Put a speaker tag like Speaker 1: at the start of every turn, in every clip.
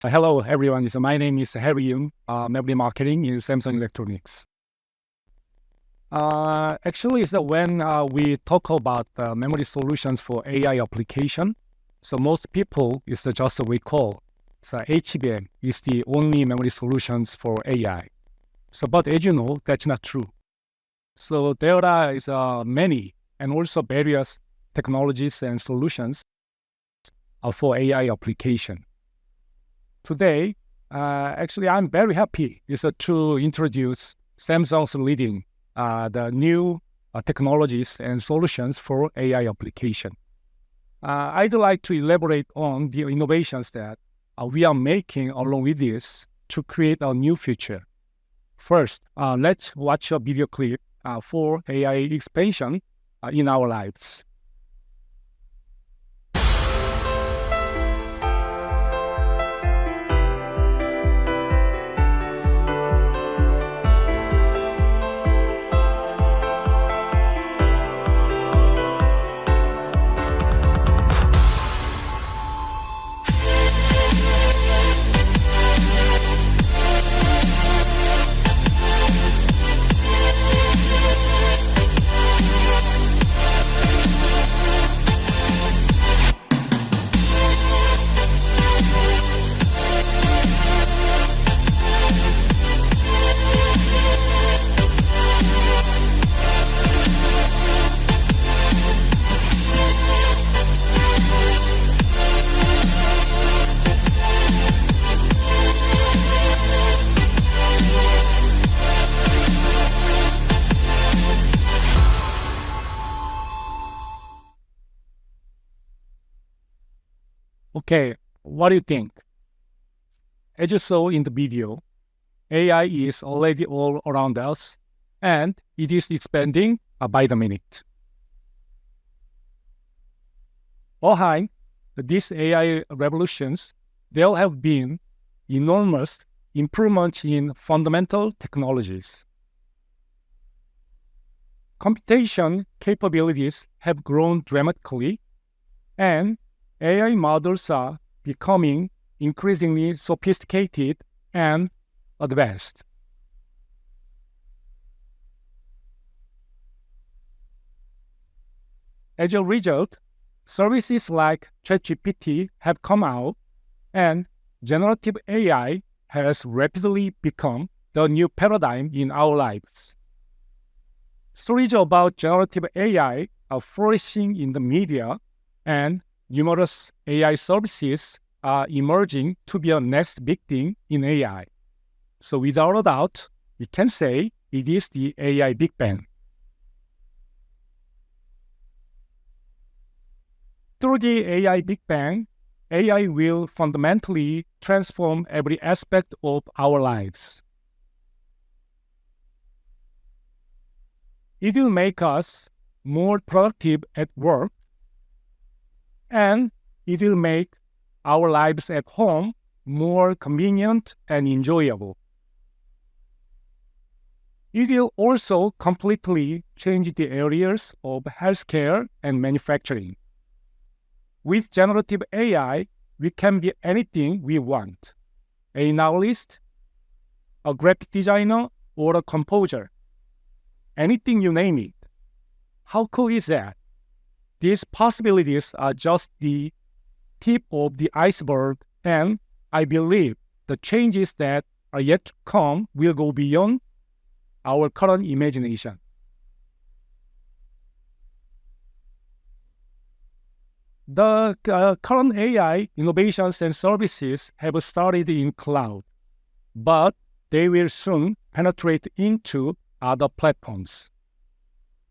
Speaker 1: Hello, everyone. My name is Harry Yoon, Memory Marketing in Samsung Electronics. Actually, when we talk about memory solutions for AI application, so most people is just recall. So HBM is the only memory solutions for AI. But as you know, that's not true. So there are many and also various technologies and solutions for AI application. Today, actually, I'm very happy to introduce Samsung's leading the new technologies and solutions for AI application. I'd like to elaborate on the innovations that we are making along with this to create a new future. First, let's watch a video clip for AI expansion in our lives. Okay, what do you think? As you saw in the video, AI is already all around us, and it is expanding by the minute. Behind these AI revolutions, there have been enormous improvements in fundamental technologies. Computation capabilities have grown dramatically, and AI models are becoming increasingly sophisticated and advanced. As a result, services like ChatGPT have come out, and generative AI has rapidly become the new paradigm in our lives. Stories about generative AI are flourishing in the media, and numerous AI services are emerging to be the next big thing in AI. So without a doubt, we can say it is the AI Big Bang. Through the AI Big Bang, AI will fundamentally transform every aspect of our lives. It will make us more productive at work, and it will make our lives at home more convenient and enjoyable. It will also completely change the areas of healthcare and manufacturing. With generative AI, we can be anything we want: a novelist, a graphic designer, or a composer. Anything you name it. How cool is that? These possibilities are just the tip of the iceberg, and I believe the changes that are yet to come will go beyond our current imagination. The current AI innovations and services have started in cloud, but they will soon penetrate into other platforms,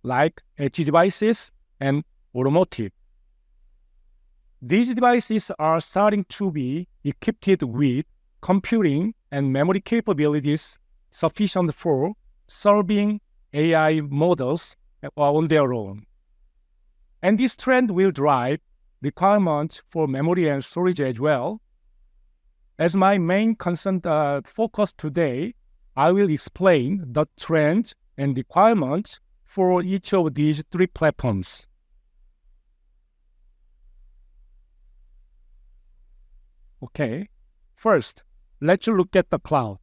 Speaker 1: like edge devices and automotive. These devices are starting to be equipped with computing and memory capabilities sufficient for serving AI models on their own. And this trend will drive requirements for memory and storage as well. As my main focus today, I will explain the trends and requirements for each of these three platforms. Okay. First, let's look at the cloud.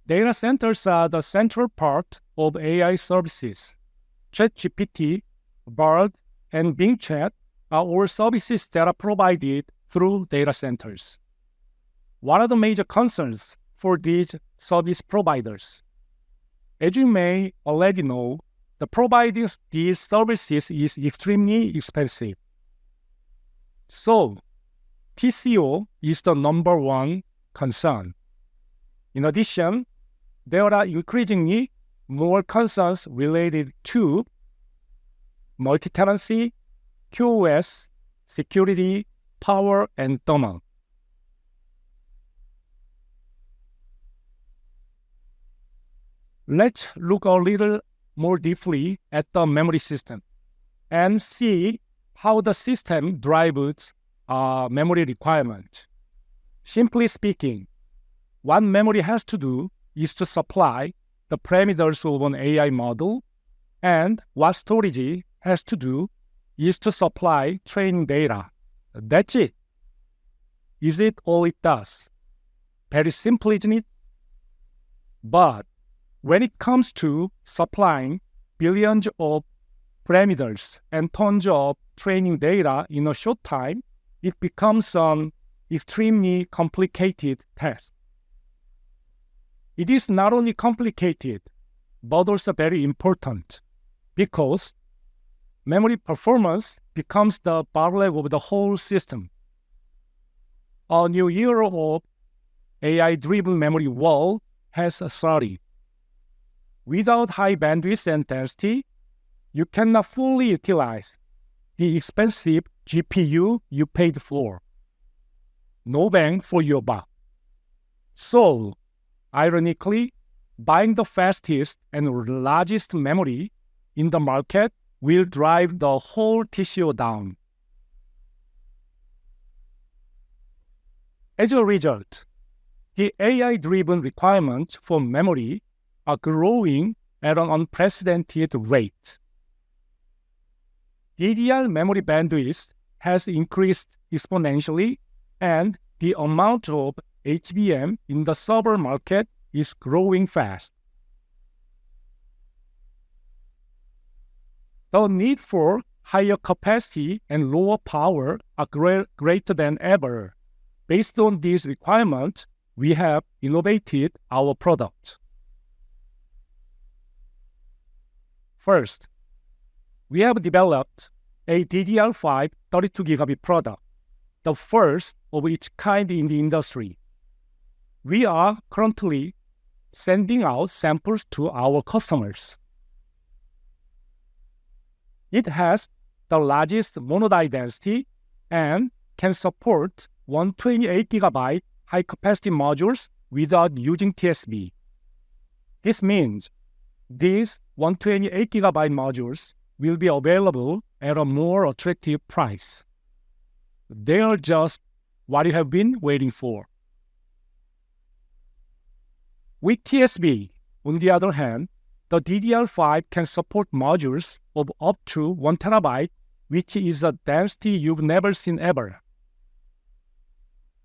Speaker 1: Data centers are the central part of AI services. ChatGPT, Bard, and Bing Chat are all services that are provided through data centers. What are the major concerns for these service providers? As you may already know, the providing these services is extremely expensive. So, TCO is the number one concern. In addition, there are increasingly more concerns related to multi-tenancy, QoS, security, power, and thermal. Let's look a little more deeply at the memory system and see how the system drives memory requirement. Simply speaking, what memory has to do is to supply the parameters of an AI model, and what storage has to do is to supply training data. That's it. Is it all it does? Very simple, isn't it? But when it comes to supplying billions of parameters and tons of training data in a short time, it becomes an extremely complicated task. It is not only complicated, but also very important, because memory performance becomes the bottleneck of the whole system. A new era of AI-driven memory world has started. Without high bandwidth and density, you cannot fully utilize the expensive GPU you paid for. No bang for your buck. So, ironically, buying the fastest and largest memory in the market will drive the whole TCO down. As a result, the AI-driven requirements for memory are growing at an unprecedented rate. DDR memory bandwidth has increased exponentially, and the amount of HBM in the server market is growing fast. The need for higher capacity and lower power are greater than ever. Based on these requirements, we have innovated our product. First, we have developed a DDR5 32 gigabit product, the first of its kind in the industry. We are currently sending out samples to our customers. It has the largest mono-die density and can support 128 GB high-capacity modules without using TSV. This means these 128 GB modules will be available at a more attractive price. They are just what you have been waiting for. With TSV, on the other hand, the DDR5 can support modules of up to 1 TB, which is a density you've never seen ever.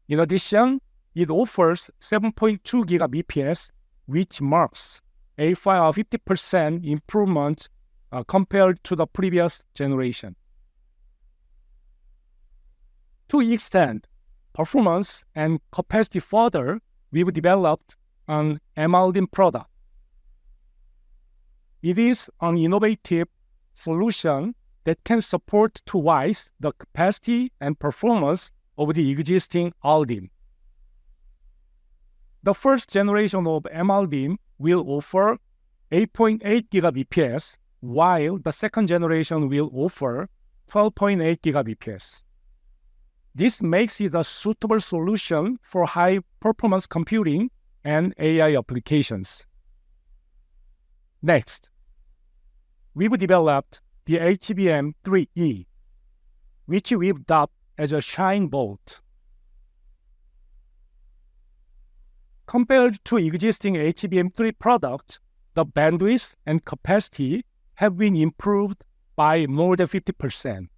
Speaker 1: In addition, it offers 7.2 Gbps, which marks a 50% improvement compared to the previous generation. To extend performance and capacity further, we've developed an MRDIMM product. It is an innovative solution that can support twice the capacity and performance of the existing RDIMM. The first generation of MRDIMM will offer 8.8 Gbps, while the second generation will offer 12.8 Gbps. This makes it a suitable solution for high-performance computing and AI applications. Next, we've developed the HBM3E, which we've dubbed as a Shine Bolt. Compared to existing HBM3 products, the bandwidth and capacity have been improved by more than 50%.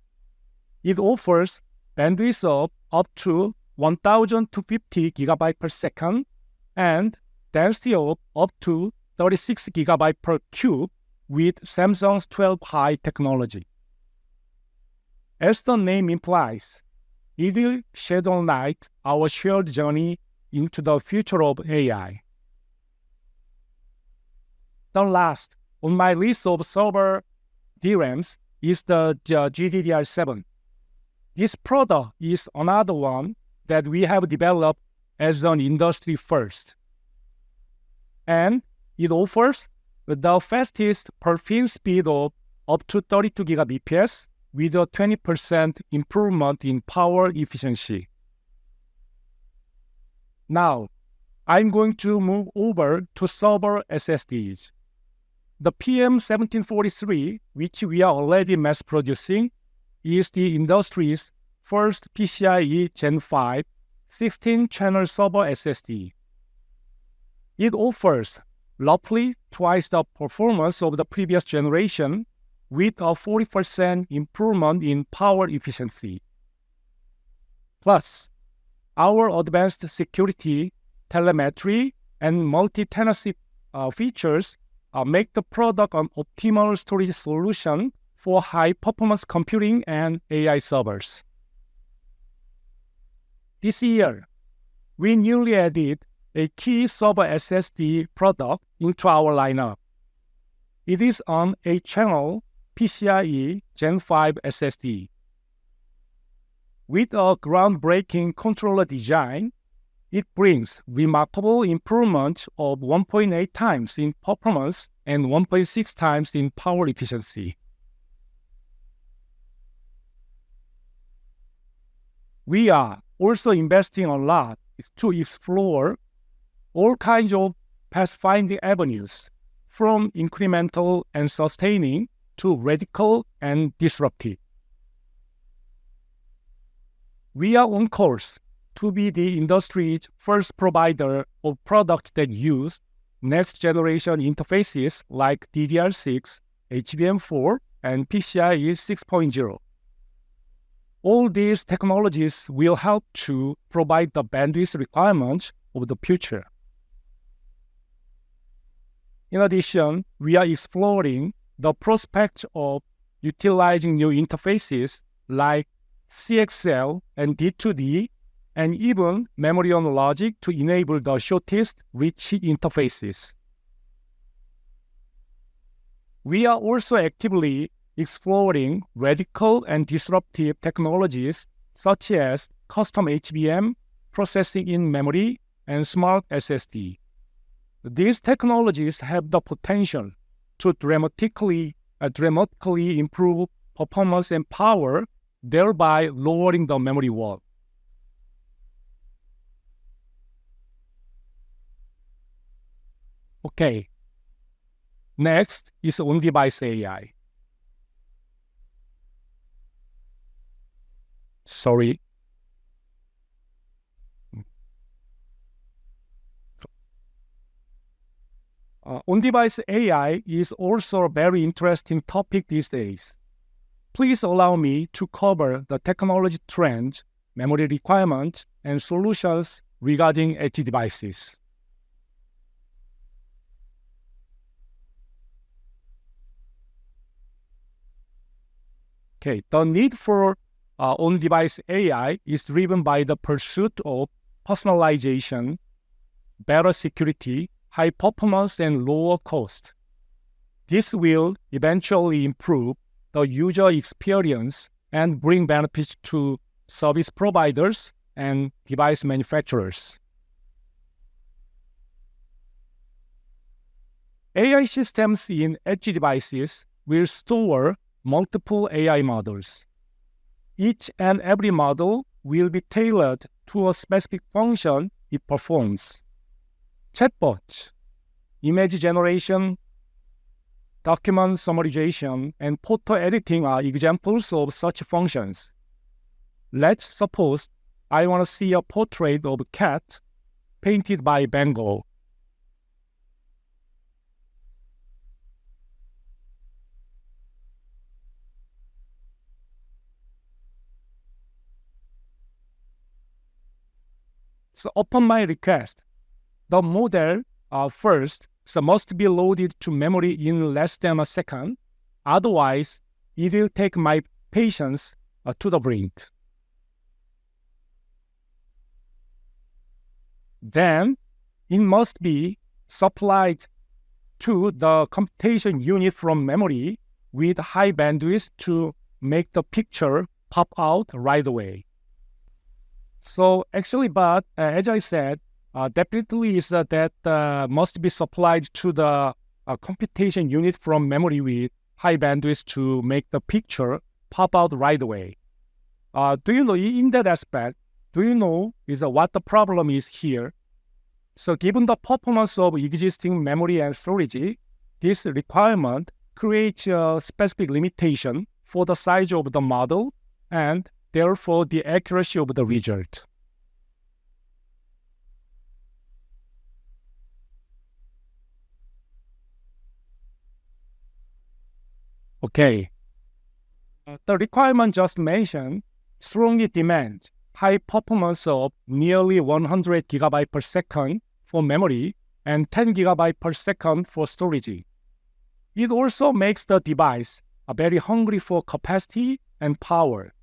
Speaker 1: It offers bandwidth of up to 1050 gigabyte per second and density of up to 36 gigabyte per cube with Samsung's 12 High technology. As the name implies, it will shed light on our shared journey into the future of AI. The last on my list of server DRAMs is the GDDR7. This product is another one that we have developed as an industry first. And it offers the fastest per fin speed of up to 32 Gbps with a 20% improvement in power efficiency. Now, I'm going to move over to server SSDs. The PM1743, which we are already mass producing, is the industry's first PCIe Gen 5 16-channel server SSD. It offers roughly twice the performance of the previous generation with a 40% improvement in power efficiency. Plus, our advanced security, telemetry, and multi-tenancy features make the product an optimal storage solution for high-performance computing and AI servers. This year, we newly added a key server SSD product into our lineup. It is an 8-channel PCIe Gen 5 SSD. With a groundbreaking controller design, it brings remarkable improvement of 1.8 times in performance and 1.6 times in power efficiency. We are also investing a lot to explore all kinds of pathfinding avenues, from incremental and sustaining to radical and disruptive. We are on course to be the industry's first provider of products that use next-generation interfaces like DDR6, HBM4, and PCIe 6.0. All these technologies will help to provide the bandwidth requirements of the future. In addition, we are exploring the prospect of utilizing new interfaces like CXL and D2D, and even memory on logic to enable the shortest reach interfaces. We are also actively exploring radical and disruptive technologies such as custom HBM, processing in memory, and smart SSD. These technologies have the potential to dramatically improve performance and power, thereby lowering the memory wall. Okay, next is on-device AI. Sorry. On-device AI is also a very interesting topic these days. Please allow me to cover the technology trends, memory requirements, and solutions regarding edge devices. Okay, the need for on-device AI is driven by the pursuit of personalization, better security, high performance, and lower cost. This will eventually improve the user experience and bring benefits to service providers and device manufacturers. AI systems in edge devices will store multiple AI models. Each and every model will be tailored to a specific function it performs. Chatbots, image generation, document summarization, and photo editing are examples of such functions. Let's suppose I want to see a portrait of a cat painted by Van Gogh. So upon my request, the model first must be loaded to memory in less than a second. Otherwise, it will take my patience to the brink. Then, it must be supplied to the computation unit from memory with high bandwidth to make the picture pop out right away. So actually, but as I said, definitely is that must be supplied to the computation unit from memory with high bandwidth to make the picture pop out right away. Do you know, in that aspect, do you know what the problem is here? So given the performance of existing memory and storage, this requirement creates a specific limitation for the size of the model and therefore the accuracy of the result. Okay. The requirement just mentioned strongly demands high performance of nearly 100 GB per second for memory and 10 GB per second for storage. It also makes the device very hungry for capacity and power.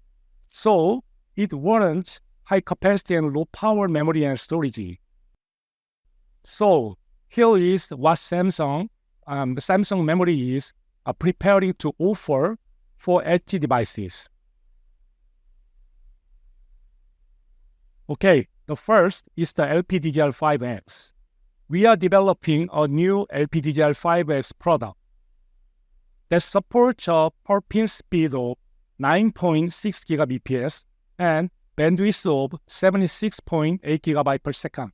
Speaker 1: So it warrants high capacity and low power memory and storage. So here is what Samsung Memory is preparing to offer for edge devices. Okay, the first is the LPDDR5X. We are developing a new LPDDR5X product that supports a per pin speed of 9.6 Gbps and bandwidth of 76.8 GB per second.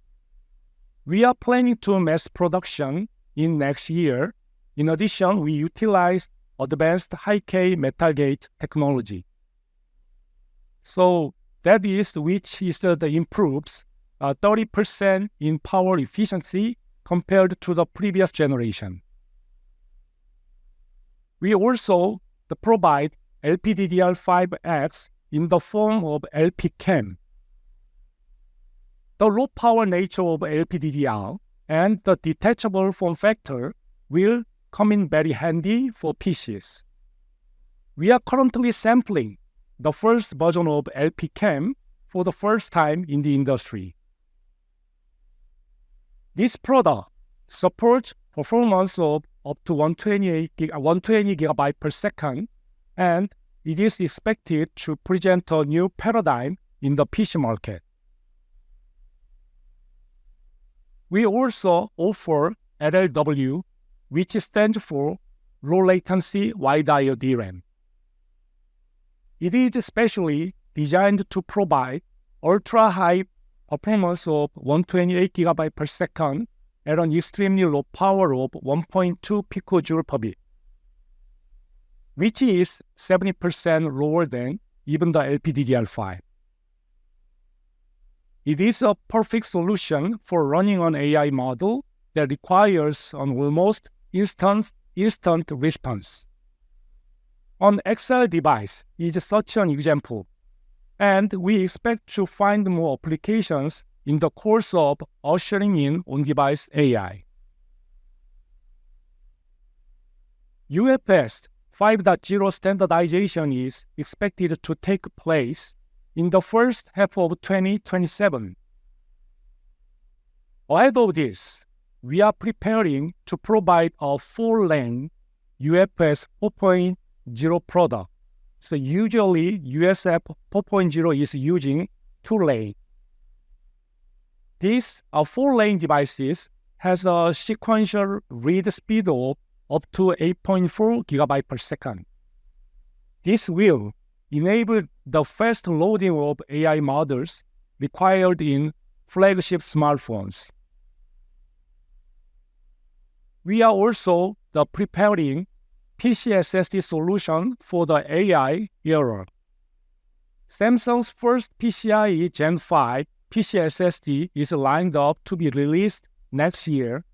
Speaker 1: We are planning to mass production in next year. In addition, we utilize advanced high-K metal gate technology. So that is which is the improves 30% in power efficiency compared to the previous generation. We also provide LPDDR5X in the form of LPCAMM. The low power nature of LPDDR and the detachable form factor will come in very handy for PCs. We are currently sampling the first version of LPCAMM for the first time in the industry. This product supports performance of up to 120 GB per second, and it is expected to present a new paradigm in the PC market. We also offer LLW, which stands for Low Latency Wide I/O DRAM. It is specially designed to provide ultra-high performance of 128 GB per second at an extremely low power of 1.2 picojoule per bit, which is 70% lower than even the LPDDR5. It is a perfect solution for running an AI model that requires an almost instant response. An XL device is such an example, and we expect to find more applications in the course of ushering in on-device AI. UFS 5.0 standardization is expected to take place in the first half of 2027. Ahead of this, we are preparing to provide a 4-lane UFS 4.0 product. So usually USF 4.0 is using 2-lane. These 4-lane devices has a sequential read speed of up to 8.4 GB per second. This will enable the fast loading of AI models required in flagship smartphones. We are also preparing PC SSD solution for the AI era. Samsung's first PCIe Gen 5 PC SSD is lined up to be released next year,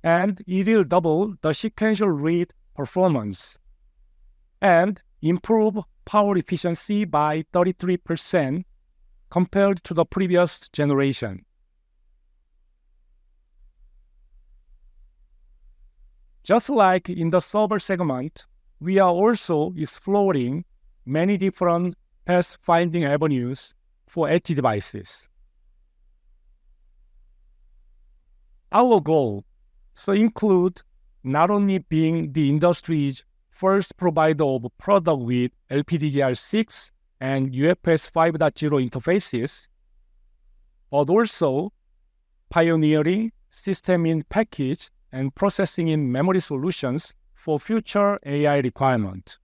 Speaker 1: and it will double the sequential read performance and improve power efficiency by 33% compared to the previous generation. Just like in the server segment, we are also exploring many different path-finding avenues for edge devices. Our goal include not only being the industry's first provider of product with LPDDR6 and UFS 5.0 interfaces, but also pioneering system-in-package and processing-in-memory solutions for future AI requirements.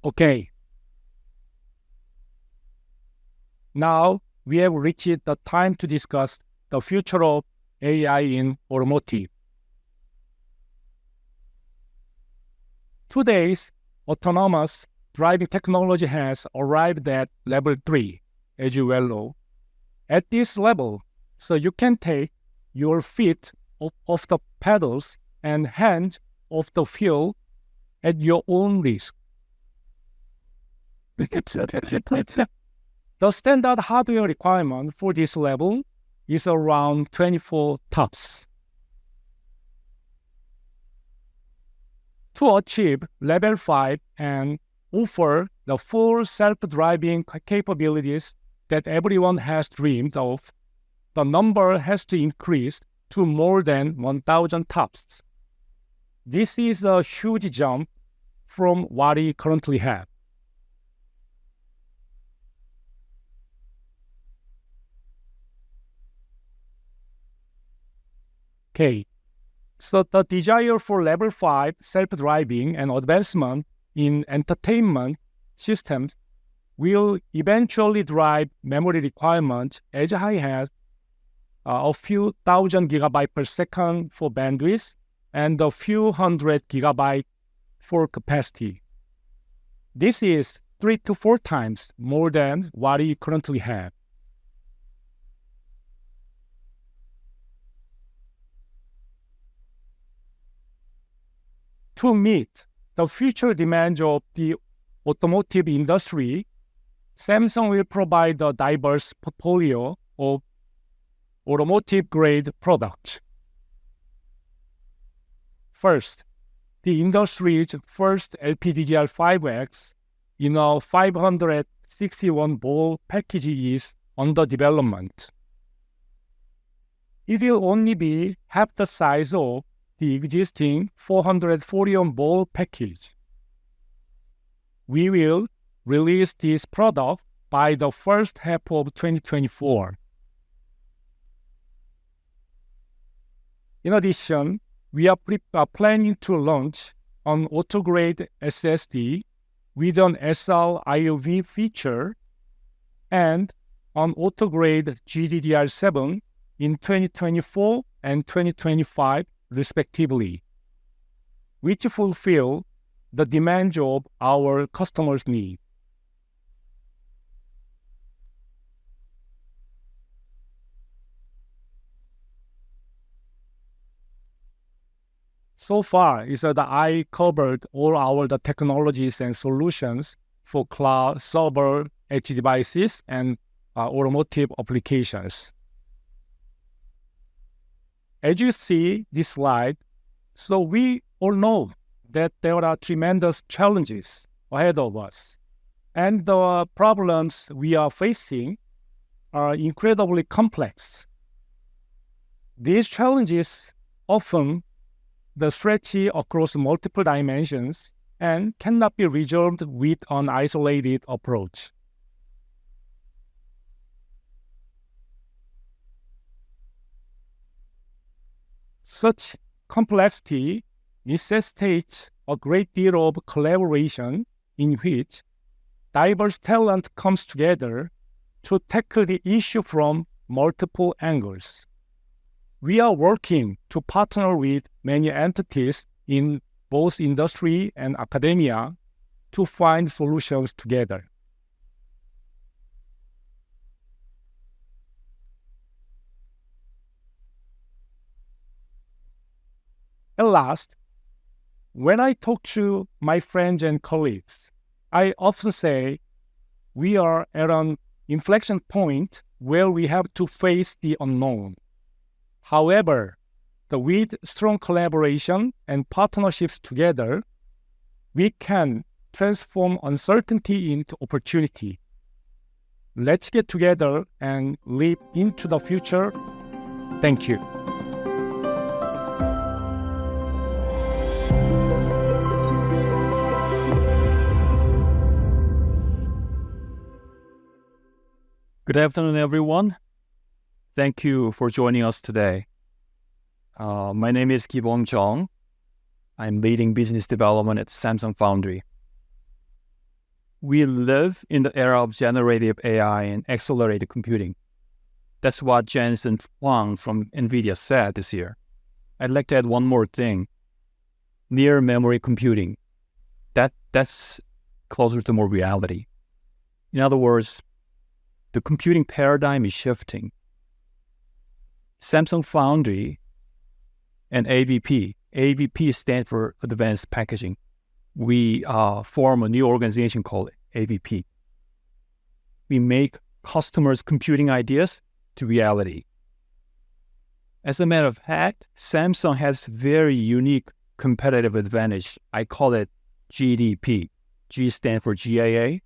Speaker 1: Okay. Now we have reached the time to discuss the future of AI in automotive. Today's autonomous driving technology has arrived at level 3, as you well know. At this level, you can take your feet off the pedals and hands off the wheel at your own risk. The standard hardware requirement for this level is around 24 TOPS. To achieve level 5 and offer the full self-driving capabilities that everyone has dreamed of, the number has to increase to more than 1,000 TOPS. This is a huge jump from what we currently have. Okay, so the desire for level 5 self-driving and advancement in entertainment systems will eventually drive memory requirements as high as a few thousand gigabytes per second for bandwidth and a few hundred gigabytes for capacity. This is 3 to 4 times more than what we currently have. To meet the future demands of the automotive industry, Samsung will provide a diverse portfolio of automotive-grade products. First, the industry's first LPDDR5X in a 561 ball package is under development. It will only be half the size of the existing 441 ball package. We will release this product by the first half of 2024. In addition, we are planning to launch an auto-grade SSD with an SR-IOV feature and an auto-grade GDDR7 in 2024 and 2025 respectively, which fulfill the demand of our customers' needs. So far, I covered all the technologies and solutions for cloud, server, edge devices, and automotive applications. As you see this slide, we all know that there are tremendous challenges ahead of us, and the problems we are facing are incredibly complex. These challenges often stretch across multiple dimensions and cannot be resolved with an isolated approach. Such complexity necessitates a great deal of collaboration in which diverse talent comes together to tackle the issue from multiple angles. We are working to partner with many entities in both industry and academia to find solutions together. At last, When I talk to my friends and colleagues, I often say we are at an inflection point where we have to face the unknown. However, with strong collaboration and partnerships together, we can transform uncertainty into opportunity. Let's get together and leap into the future. Thank you.
Speaker 2: Good afternoon, everyone. Thank you for joining us today. My name is Ki-Bong Jung. I'm leading business development at Samsung Foundry. We live in the era of generative AI and accelerated computing. That's what Jensen Huang from NVIDIA said this year. I'd like to add one more thing. Near memory computing. That's closer to more reality. In other words, the computing paradigm is shifting. Samsung Foundry and AVP stands for Advanced Packaging. We form a new organization called AVP. We make customers' computing ideas to reality. As a matter of fact, Samsung has very unique competitive advantage. I call it GDP. G stands for GAA,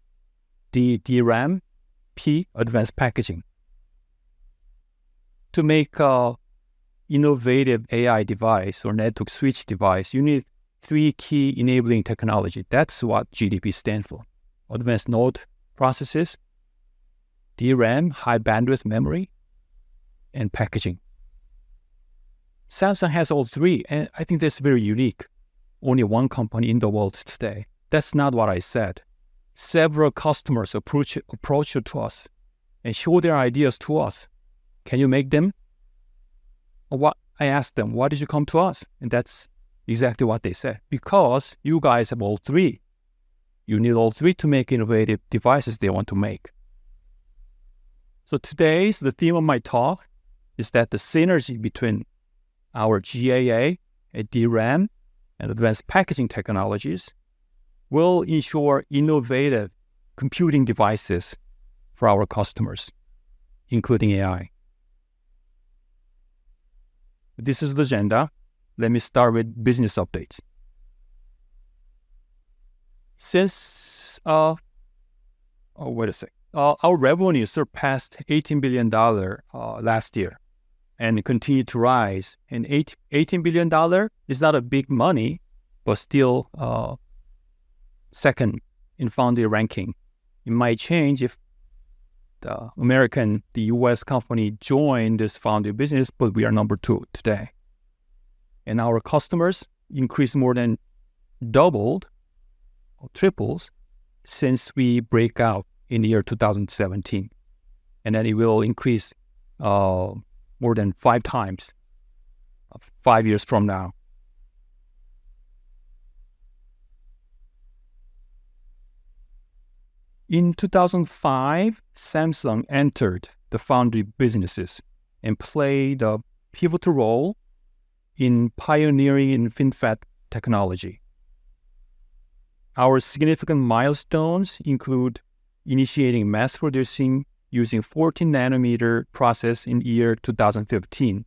Speaker 2: D, DRAM, P, Advanced Packaging. To make an innovative AI device or network switch device, you need three key enabling technology. That's what GDP stands for. Advanced node processes, DRAM, high bandwidth memory, and packaging. Samsung has all three, and I think that's very unique. Only one company in the world today. That's not what I said. Several customers approach to us and show their ideas to us. Can you make them? I asked them, why did you come to us? And that's exactly what they said. Because you guys have all three. You need all three to make innovative devices they want to make. So the theme of my talk is that the synergy between our GAA and DRAM and advanced packaging technologies will ensure innovative computing devices for our customers, including AI. This is the agenda. Let me start with business updates. Since, our revenue surpassed $18 billion last year and continued to rise. And $18 billion is not a big money, but still second in Foundry ranking. It might change if the US company joined this Foundry business, but we are number 2 today. And our customers increased more than doubled or triples since we break out in the year 2017. And then it will increase more than 5 times 5 years from now. In 2005, Samsung entered the foundry businesses and played a pivotal role in pioneering in FinFET technology. Our significant milestones include initiating mass producing using 14 nanometer process in year 2015,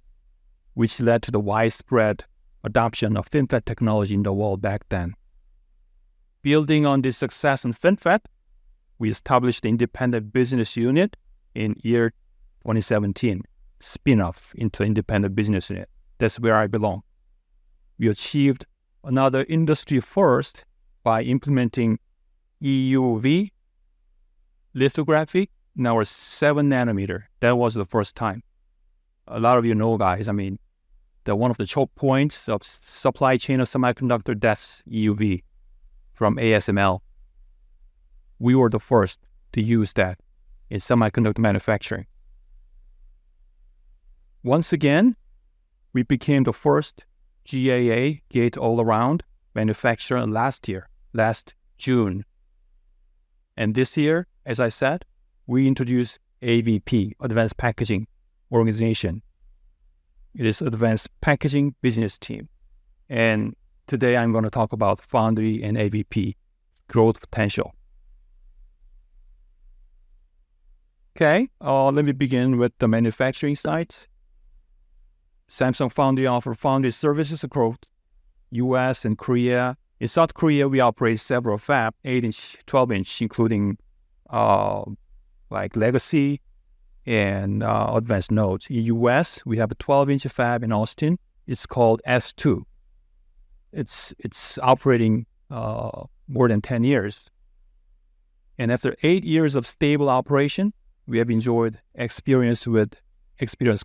Speaker 2: which led to the widespread adoption of FinFET technology in the world back then. Building on this success in FinFET, we established the independent business unit in year 2017, spin-off into independent business unit. That's where I belong. We achieved another industry first by implementing EUV lithography in our 7 nanometer. That was the first time. A lot of you know, guys, that one of the choke points of supply chain of semiconductor, that's EUV from ASML. We were the first to use that in semiconductor manufacturing. Once again, we became the first GAA, gate-all-around, manufacturer last June. And this year, as I said, we introduced AVP, Advanced Packaging Organization. It is Advanced Packaging Business Team. And Today, I'm going to talk about foundry and AVP growth potential. Okay, let me begin with the manufacturing sites. Samsung Foundry offers foundry services across U.S. and Korea. In South Korea, we operate several fab, 8-inch, 12-inch, including like Legacy and advanced nodes. In U.S., we have a 12-inch fab in Austin. It's called S2. It's operating more than 10 years. And after 8 years of stable operation, we have enjoyed experience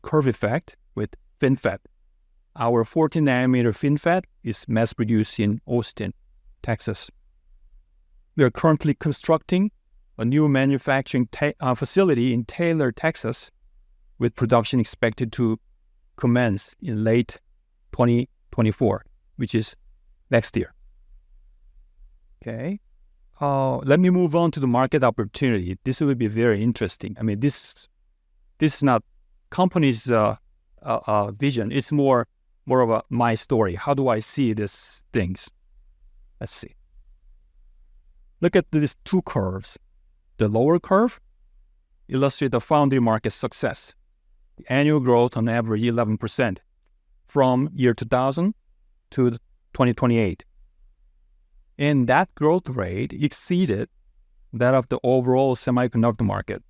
Speaker 2: curve effect with FinFET. Our 14-nanometer FinFET is mass-produced in Austin, Texas. We are currently constructing a new manufacturing facility in Taylor, Texas, with production expected to commence in late 2024, which is next year. Okay. Let me move on to the market opportunity. This will be very interesting. I mean, this is not company's vision. It's more of my story. How do I see these things? Let's see. Look at these two curves. The lower curve illustrates the foundry market success. The annual growth on average 11% from year 2000 to 2028. And that growth rate exceeded that of the overall semiconductor market.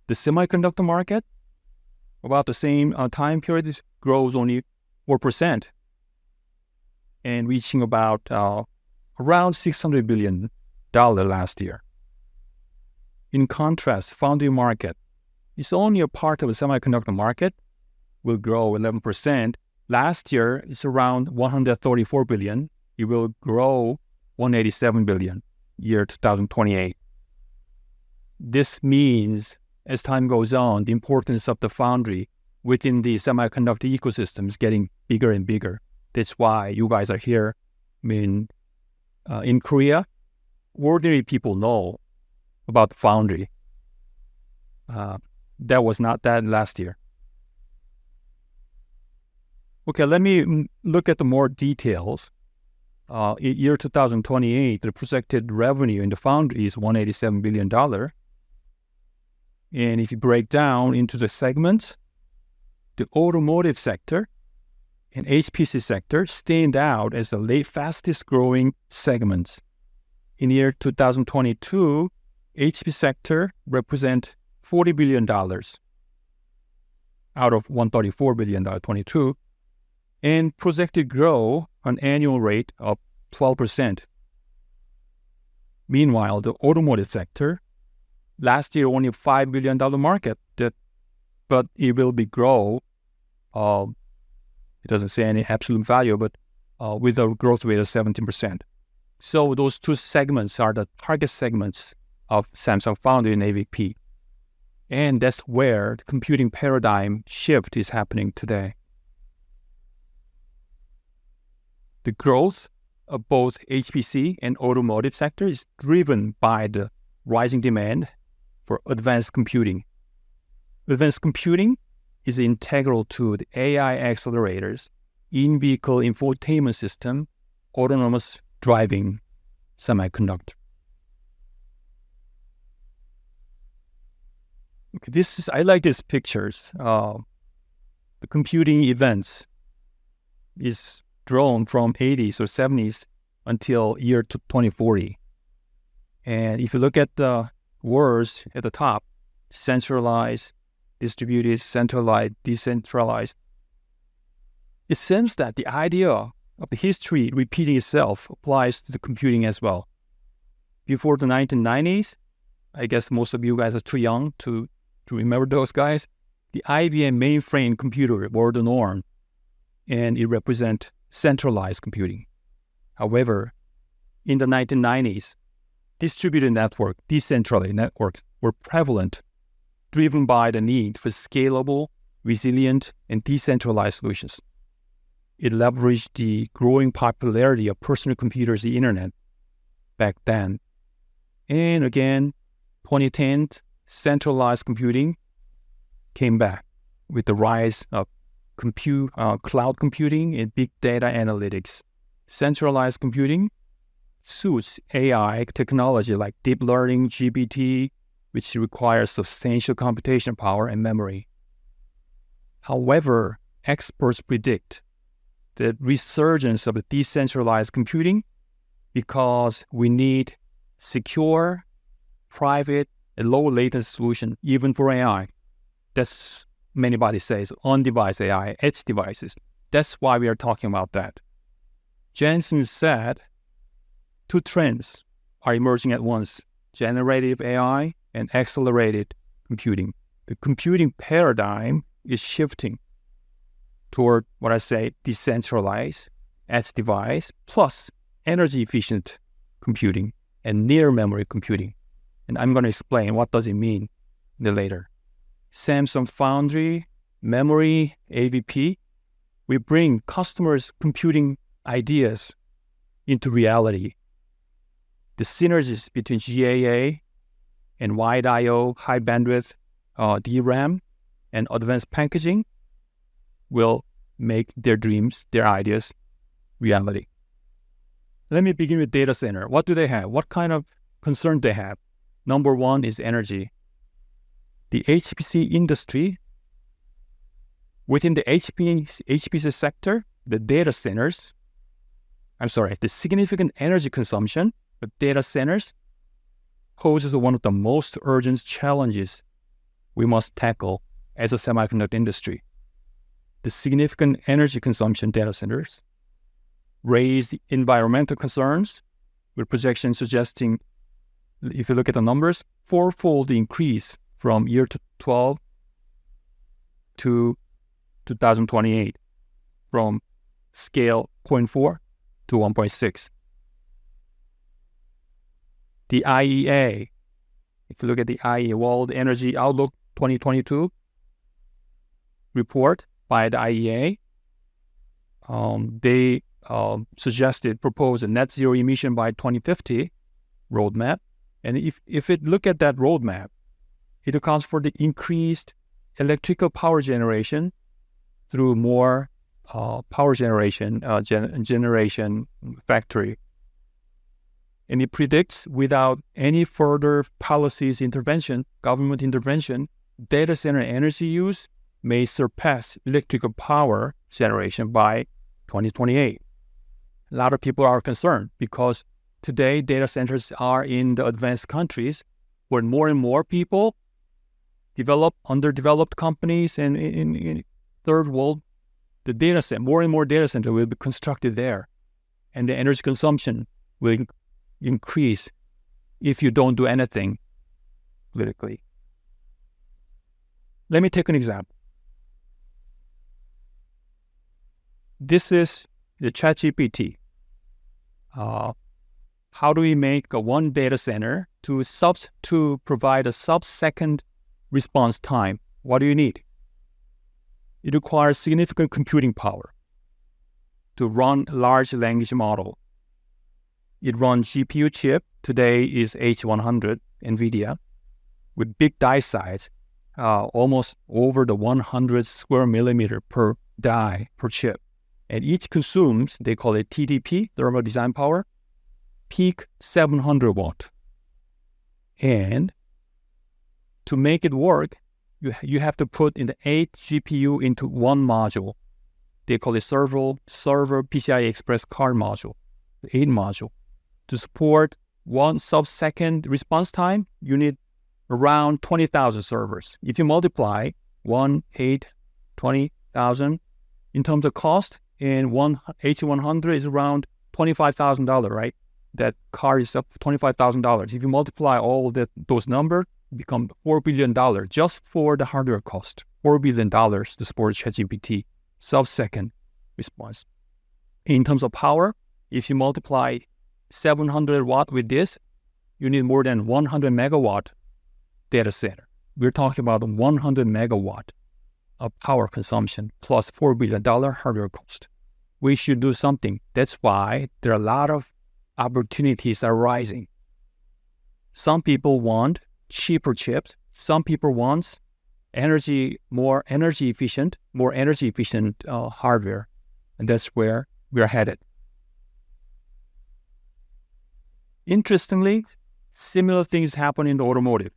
Speaker 2: The semiconductor market, about the same time period, grows only 4% and reaching about around $600 billion last year. In contrast, foundry market is only a part of the semiconductor market, will grow 11%. Last year, it's around $134 billion. It will grow $187 billion, year 2028. This means, as time goes on, the importance of the foundry within the semiconductor ecosystem is getting bigger and bigger. That's why you guys are here. I mean, in Korea, ordinary people know about the foundry. That was not that last year. Okay, let me look at the more details. In year 2028, the projected revenue in the foundry is $187 billion. And if you break down into the segments, the automotive sector and HPC sector stand out as the fastest growing segments. In year 2022, HPC sector represent $40 billion out of $134 billion, 22, and projected grow an annual rate of 12%. Meanwhile, the automotive sector, last year only a $5 billion market, but it will be grow, it doesn't say any absolute value, but with a growth rate of 17%. So those two segments are the target segments of Samsung Foundry and AVP. And that's where the computing paradigm shift is happening today. The growth of both HPC and automotive sector is driven by the rising demand for advanced computing. Advanced computing is integral to the AI accelerators, in-vehicle infotainment system, autonomous driving, semiconductor. Okay, I like these pictures. The computing events is drawn from 80s or 70s until year 2040. And if you look at the words at the top, centralized, distributed, centralized, decentralized, it seems that the idea of the history repeating itself applies to the computing as well. Before the 1990s, I guess most of you guys are too young to remember those guys, the IBM mainframe computer were the norm, and it represent centralized computing. However, in the 1990s, distributed network, decentralized networks were prevalent, driven by the need for scalable, resilient, and decentralized solutions. It leveraged the growing popularity of personal computers, the internet, back then. And again, 2010, centralized computing came back with the rise of cloud computing and big data analytics. centralized computing suits AI technology like deep learning, GPT, which requires substantial computation power and memory. However, experts predict the resurgence of decentralized computing because we need secure, private, and low latency solution even for AI. That's many bodies say on-device AI, edge devices. That's why we are talking about that. Jensen said 2 trends are emerging at once: generative AI and accelerated computing. The computing paradigm is shifting toward what I say decentralized edge device plus energy efficient computing and near memory computing. And I'm going to explain what does it mean later. Samsung Foundry, Memory, AVP, we bring customers' computing ideas into reality. The synergies between GAA and wide I/O, high bandwidth DRAM, and advanced packaging will make their dreams, their ideas, reality. Let me begin with data center. What do they have? What kind of concern they have? Number one is energy. The HPC industry, within the HPC sector, the data centers, the significant energy consumption of data centers poses one of the most urgent challenges we must tackle as a semiconductor industry. The significant energy consumption data centers raise environmental concerns, with projections suggesting, if you look at the numbers, 4-fold increase from year 12 to 2028, from scale 0.4 to 1.6. The IEA, if you look at the IEA World Energy Outlook 2022 report by the IEA, they proposed a net zero emission by 2050 roadmap. And if it look at that roadmap, it accounts for the increased electrical power generation through more power generation factory. And it predicts without any further policies intervention, government intervention, data center energy use may surpass electrical power generation by 2028. A lot of people are concerned because today data centers are in the advanced countries where more and more people develop underdeveloped companies, and in third world, the data center, more and more data center will be constructed there, and the energy consumption will increase if you don't do anything politically. Let me take an example. This is the ChatGPT. How do we make one data center to provide a sub-second response time? What do you need? It requires significant computing power to run large language model. It runs GPU chip. Today is H100 NVIDIA with big die size, almost over the 100 square millimeter per die per chip. And each consumes, they call it TDP, thermal design power, peak 700 watt. And to make it work, you have to put in the 8 GPU into one module. They call it server PCI Express card module, the 8 module. To support 1 sub-second response time, you need around 20,000 servers. If you multiply 1, 8, 20,000 in terms of cost, and one H100 is around $25,000, right? That card is up $25,000. If you multiply all those numbers, it becomes $4 billion just for the hardware cost. $4 billion to support ChatGPT sub-second response. In terms of power, if you multiply 700 watt with this, you need more than 100 megawatt data center. We're talking about 100 megawatt of power consumption plus $4 billion hardware cost. We should do something. That's why there are a lot of opportunities arising. Some people want cheaper chips. Some people want more energy efficient hardware. And that's where we're headed. Interestingly, similar things happen in the automotive.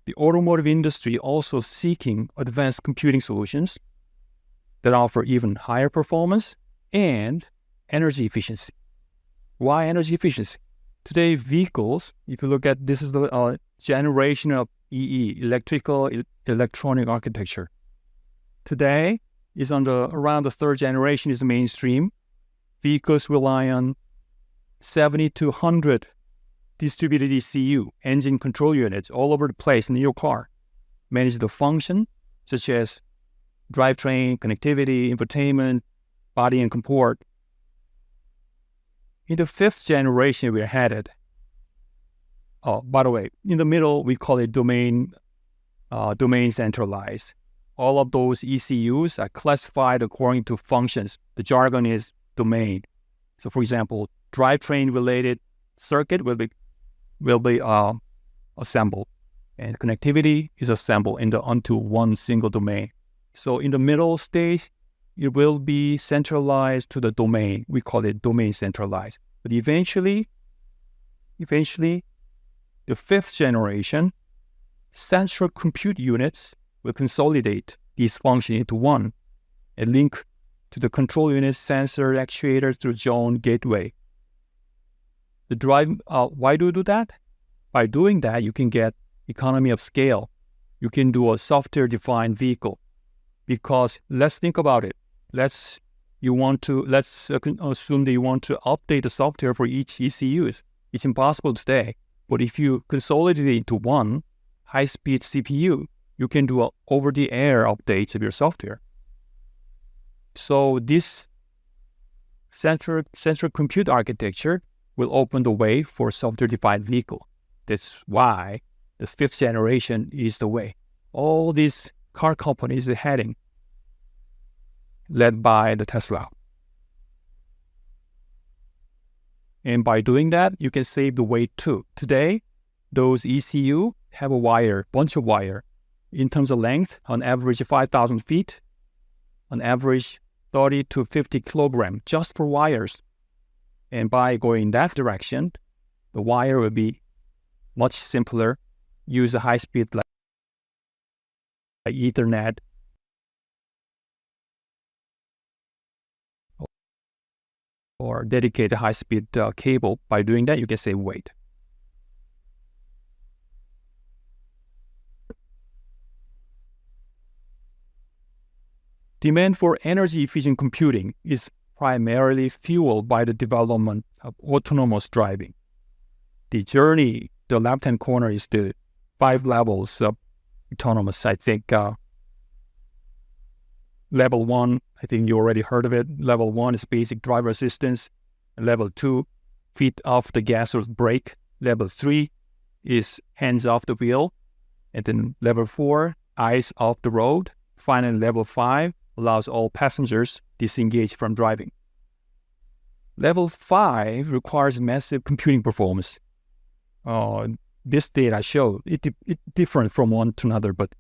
Speaker 2: The automotive industry also seeking advanced computing solutions that offer even higher performance and energy efficiency. Why energy efficiency? Today, vehicles, if you look at this is the generation of EE, electronic architecture. Today is around the third generation is the mainstream. Vehicles rely on 70 to 100 distributed ECU, engine control units, all over the place in your car. Manage the function such as drivetrain, connectivity, infotainment, body and comport. In the fifth generation, we're headed. Oh, by the way, in the middle, we call it domain centralized. All of those ECUs are classified according to functions. The jargon is domain. So, for example, drivetrain-related circuit will be assembled, and connectivity is assembled onto one single domain. So, in the middle stage, it will be centralized to the domain. We call it domain centralized. But eventually, the fifth generation central compute units will consolidate these functions into one and link to the control unit, sensor, actuator through zone gateway. Why do you do that? By doing that, you can get economy of scale. You can do a software-defined vehicle. Because let's think about it. Let's assume that you want to update the software for each ECU. It's impossible today. But if you consolidate it into one high-speed CPU, you can do over-the-air updates of your software. So this central compute architecture will open the way for software-defined vehicle. That's why the fifth generation is the way. All these car companies are heading, led by the Tesla. And by doing that, you can save the weight too. Today, those ECU have bunch of wire. In terms of length, on average 5,000 feet, on average 30 to 50 kilograms just for wires. And by going that direction, the wire will be much simpler. Use a high-speed like Ethernet or dedicated high-speed cable. By doing that, you can save weight. Demand for energy-efficient computing is primarily fueled by the development of autonomous driving. The journey, the left-hand corner is the 5 levels of autonomous. I think level 1, I think you already heard of it. Level 1 is basic driver assistance. Level 2, feet off the gas or brake. Level 3 is hands off the wheel. And then level 4, eyes off the road. Finally, level 5 allows all passengers disengage from driving. Level 5 requires massive computing performance. This data show it different from one to another, but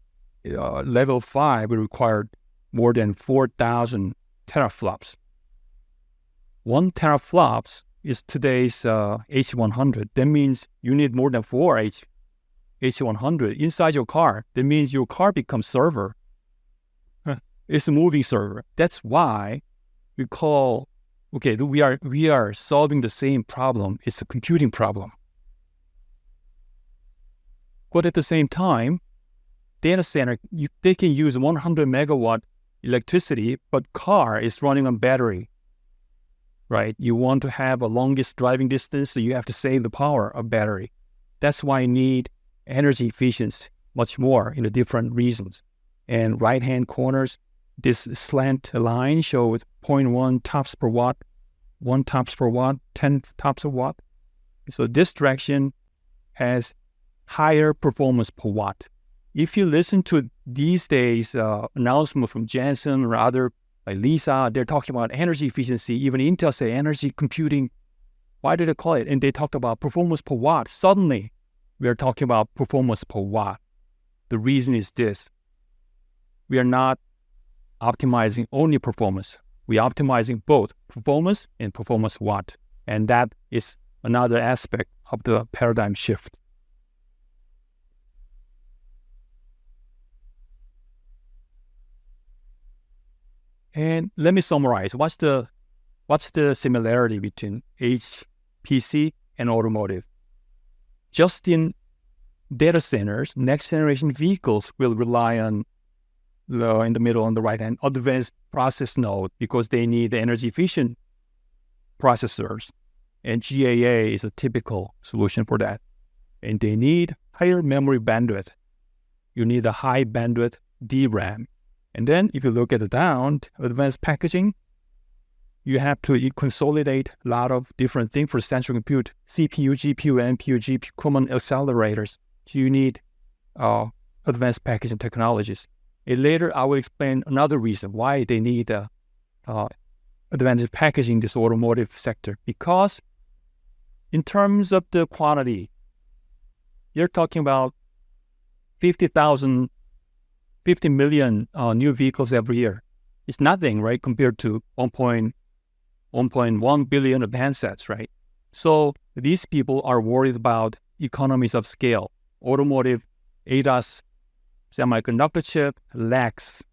Speaker 2: level 5 will require more than 4,000 teraflops. 1 teraflops is today's H100. That means you need more than 4 H100 inside your car. That means your car becomes server. It's a moving server. That's why we are solving the same problem. It's a computing problem. But at the same time, data center, they can use 100 megawatt electricity, but car is running on battery, right? You want to have a longest driving distance, so you have to save the power of battery. That's why you need energy efficiency much more in the different reasons. And right-hand corners, this slant line showed 0.1 tops per watt, 1 tops per watt, 10 tops per watt. So this direction has higher performance per watt. If you listen to these days announcement from Jensen or other like Lisa, they're talking about energy efficiency. Even Intel say energy computing. Why did they call it? And they talked about performance per watt. Suddenly, we are talking about performance per watt. The reason is this. We are not optimizing only performance. We are optimizing both performance and performance watt. And that is another aspect of the paradigm shift. And let me summarize. What's the similarity between HPC and automotive? Just in data centers, next generation vehicles will rely on in the middle on the right hand advanced process node because they need energy efficient processors, and GAA is a typical solution for that. And they need higher memory bandwidth. You need a high bandwidth DRAM. And then if you look at the down, advanced packaging, you have to consolidate a lot of different things for central compute, CPU, GPU, NPU, GPU, common accelerators. So you need advanced packaging technologies. And later, I will explain another reason why they need advanced packaging in this automotive sector. Because in terms of the quantity, you're talking about 50 million new vehicles every year. It's nothing, right, compared to 1.1 billion of handsets, right? So these people are worried about economies of scale. Automotive ADAS semiconductor chip lacks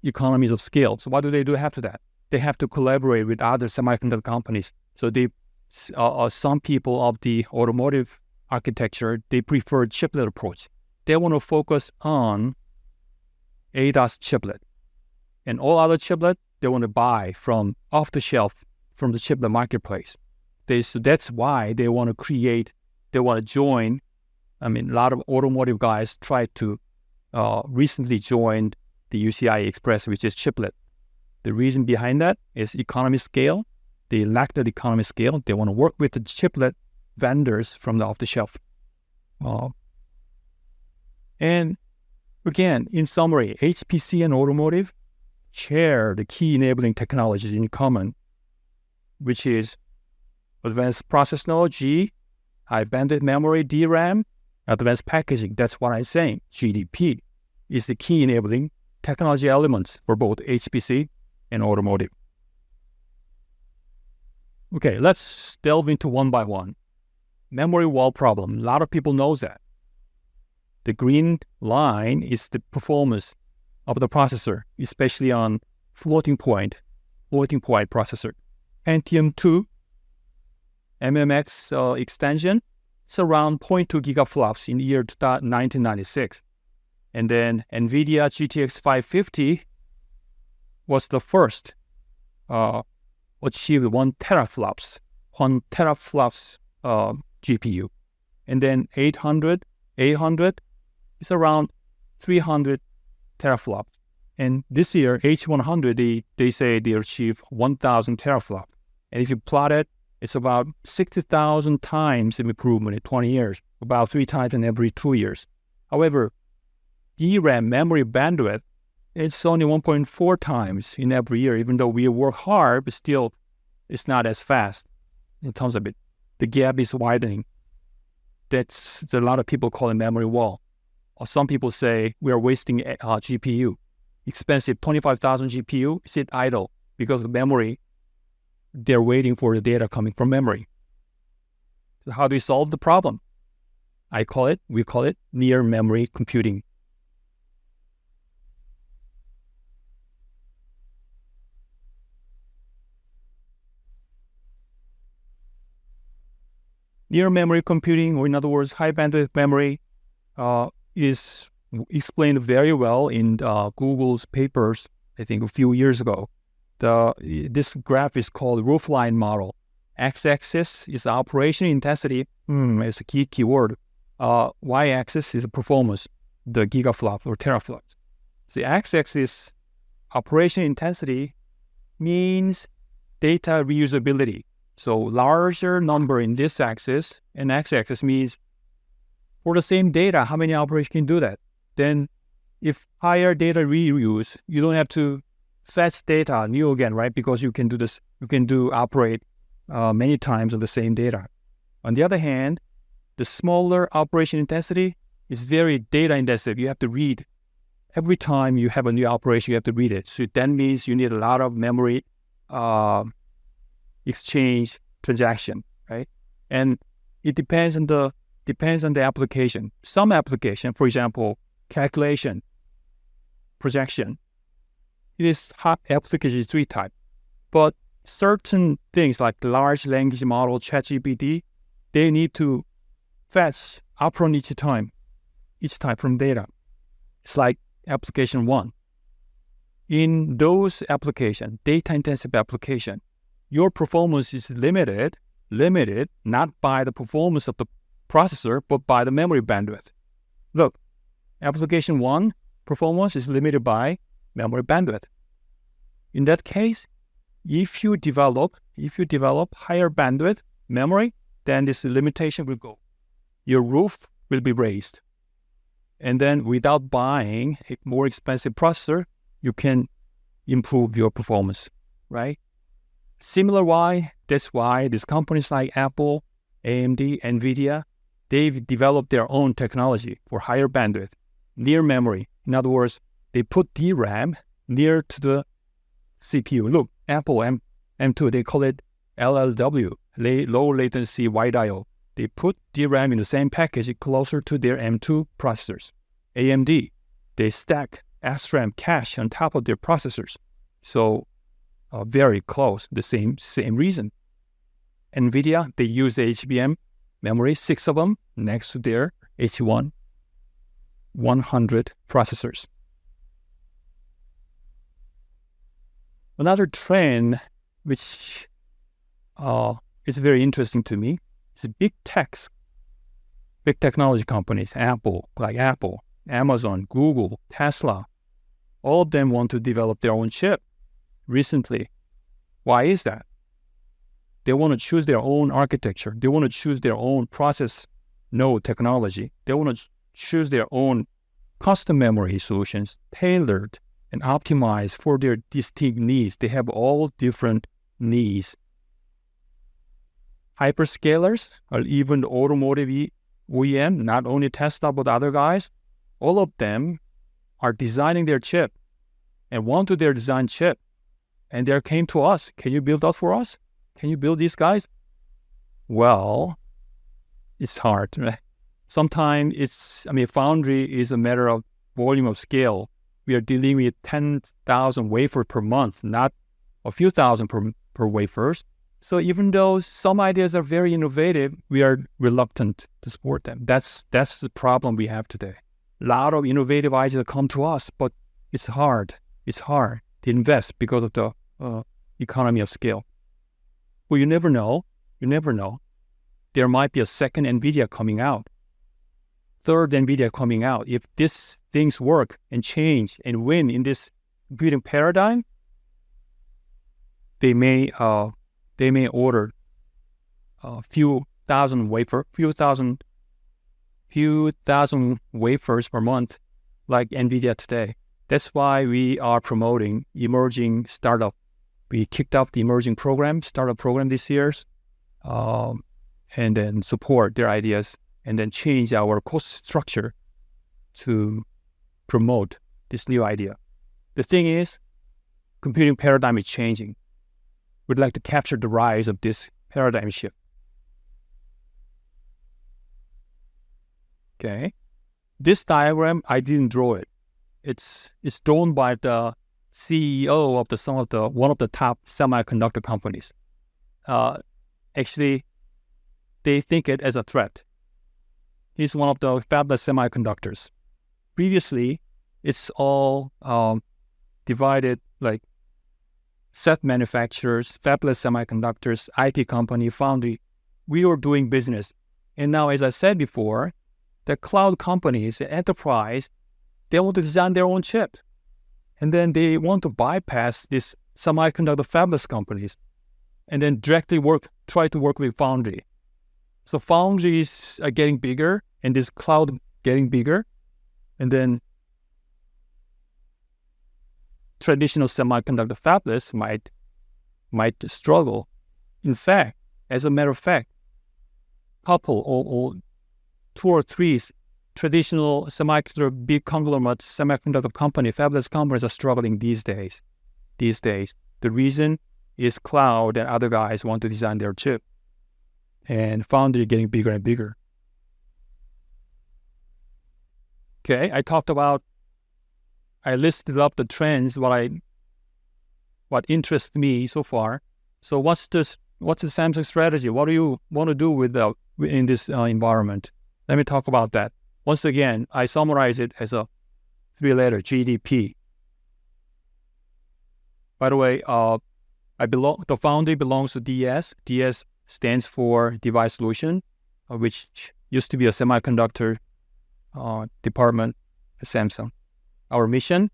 Speaker 2: economies of scale. So what do they do after that? They have to collaborate with other semiconductor companies. So they, some people of the automotive architecture, they prefer chiplet approach. They want to focus on ADAS chiplet. And all other chiplet, they want to buy from off the shelf from the chiplet marketplace. So that's why they want to join. I mean, a lot of automotive guys try to recently join the UCI Express, which is chiplet. The reason behind that is economy scale. They lack that economy scale. They want to work with the chiplet vendors from the off the shelf. And again, in summary, HPC and automotive share the key enabling technologies in common, which is advanced process node, G, high bandwidth memory, DRAM, advanced packaging. That's what I'm saying. GDP is the key enabling technology elements for both HPC and automotive. Okay, let's delve into one by one. Memory wall problem. A lot of people knows that. The green line is the performance of the processor, especially on floating point processor. Pentium 2 MMX extension, it's around 0.2 gigaflops in the year 1996. And then NVIDIA GTX 550 was the first achieved 1 teraflops GPU. And then 800 is around 300 teraflops. And this year, H100, they say they achieve 1,000 teraflops. And if you plot it, it's about 60,000 times of improvement in 20 years, about 3 times in every 2 years. However, DRAM memory bandwidth, it's only 1.4 times in every year. Even though we work hard, but still, it's not as fast in terms of it. The gap is widening. That's a lot of people call it memory wall. Or some people say we are wasting GPU. Expensive 25,000 GPU sit idle because of memory. They're waiting for the data coming from memory. So how do we solve the problem? We call it near memory computing. Near memory computing, or in other words, high bandwidth memory, is explained very well in Google's papers, I think a few years ago. This graph is called roofline model. X-axis is operation intensity. It's a key word. Y-axis is the performance, the gigaflops or teraflops. The X-axis operation intensity means data reusability. So larger number in this axis, and X-axis means for the same data, how many operations can do that? Then if higher data reuse, you don't have to fetch data new again, right? Because you can do this, operate many times on the same data. On the other hand, the smaller operation intensity is very data intensive. You have to read. Every time you have a new operation, you have to read it. So that means you need a lot of memory exchange transaction, right? And it depends on the application. Some application, for example, calculation, projection, application is 3 type. But certain things like large language model, ChatGPT, they need to fetch upfront each time from data. It's like application 1. In those application, data-intensive application, your performance is limited not by the performance of the processor, but by the memory bandwidth. Look, application 1 performance is limited by memory bandwidth. In that case, if you develop higher bandwidth memory, then this limitation will go. Your roof will be raised. And then without buying a more expensive processor, you can improve your performance, right? That's why these companies like Apple, AMD, NVIDIA, they've developed their own technology for higher bandwidth, near memory. In other words, they put DRAM near to the CPU. Look, Apple M2, they call it LLW, low latency wide I/O. They put DRAM in the same package closer to their M2 processors. AMD, they stack SRAM cache on top of their processors. So very close, the same reason. NVIDIA, they use HBM memory, 6 of them, next to their H1 100 processors. Another trend which is very interesting to me is big technology companies, Apple, Amazon, Google, Tesla, all of them want to develop their own chip recently. Why is that? They want to choose their own architecture. They want to choose their own process node technology. They want to choose their own custom memory solutions tailored and optimized for their distinct needs. They have all different needs. Hyperscalers or even automotive OEM, not only Tesla but other guys, all of them are designing their chip and want to their design chip. And they came to us. Can you build that for us? Can you build these guys? Well, it's hard, right? Sometimes foundry is a matter of volume of scale. We are dealing with 10,000 wafers per month, not a few thousand per wafers. So even though some ideas are very innovative, we are reluctant to support them. That's the problem we have today. A lot of innovative ideas come to us, but it's hard. It's hard to invest because of the economy of scale. Well, you never know. There might be a second NVIDIA coming out, third NVIDIA coming out. If these things work and change and win in this computing paradigm, they may order a few thousand wafers per month, like NVIDIA today. That's why we are promoting emerging startup. We kicked off the emerging startup program this year, and then support their ideas and then change our cost structure to promote this new idea. The thing is, computing paradigm is changing. We'd like to capture the rise of this paradigm shift. Okay. This diagram, I didn't draw it. It's drawn by the CEO of one of the top semiconductor companies. Actually, they think it as a threat. He's one of the fabless semiconductors. Previously, it's all divided like set manufacturers, fabless semiconductors, IP company, foundry. We were doing business. And now, as I said before, the cloud companies, the enterprise, they want to design their own chip. And then they want to bypass these semiconductor fabless companies and then directly try to work with foundry. So foundries are getting bigger and this cloud getting bigger. And then traditional semiconductor fabless might struggle. In fact, as a matter of fact, couple or 2 or 3 traditional semiconductor big conglomerate semiconductor company, fabless companies are struggling these days. The reason is cloud and other guys want to design their chip. and foundry getting bigger and bigger. Okay, I listed up the trends, what interests me so far. So what's the Samsung strategy? What do you want to do in this environment? Let me talk about that. Once again, I summarize it as a 3-letter GDP. By the way, the foundry belongs to DS. DS stands for Device Solution, which used to be a semiconductor department at Samsung. Our mission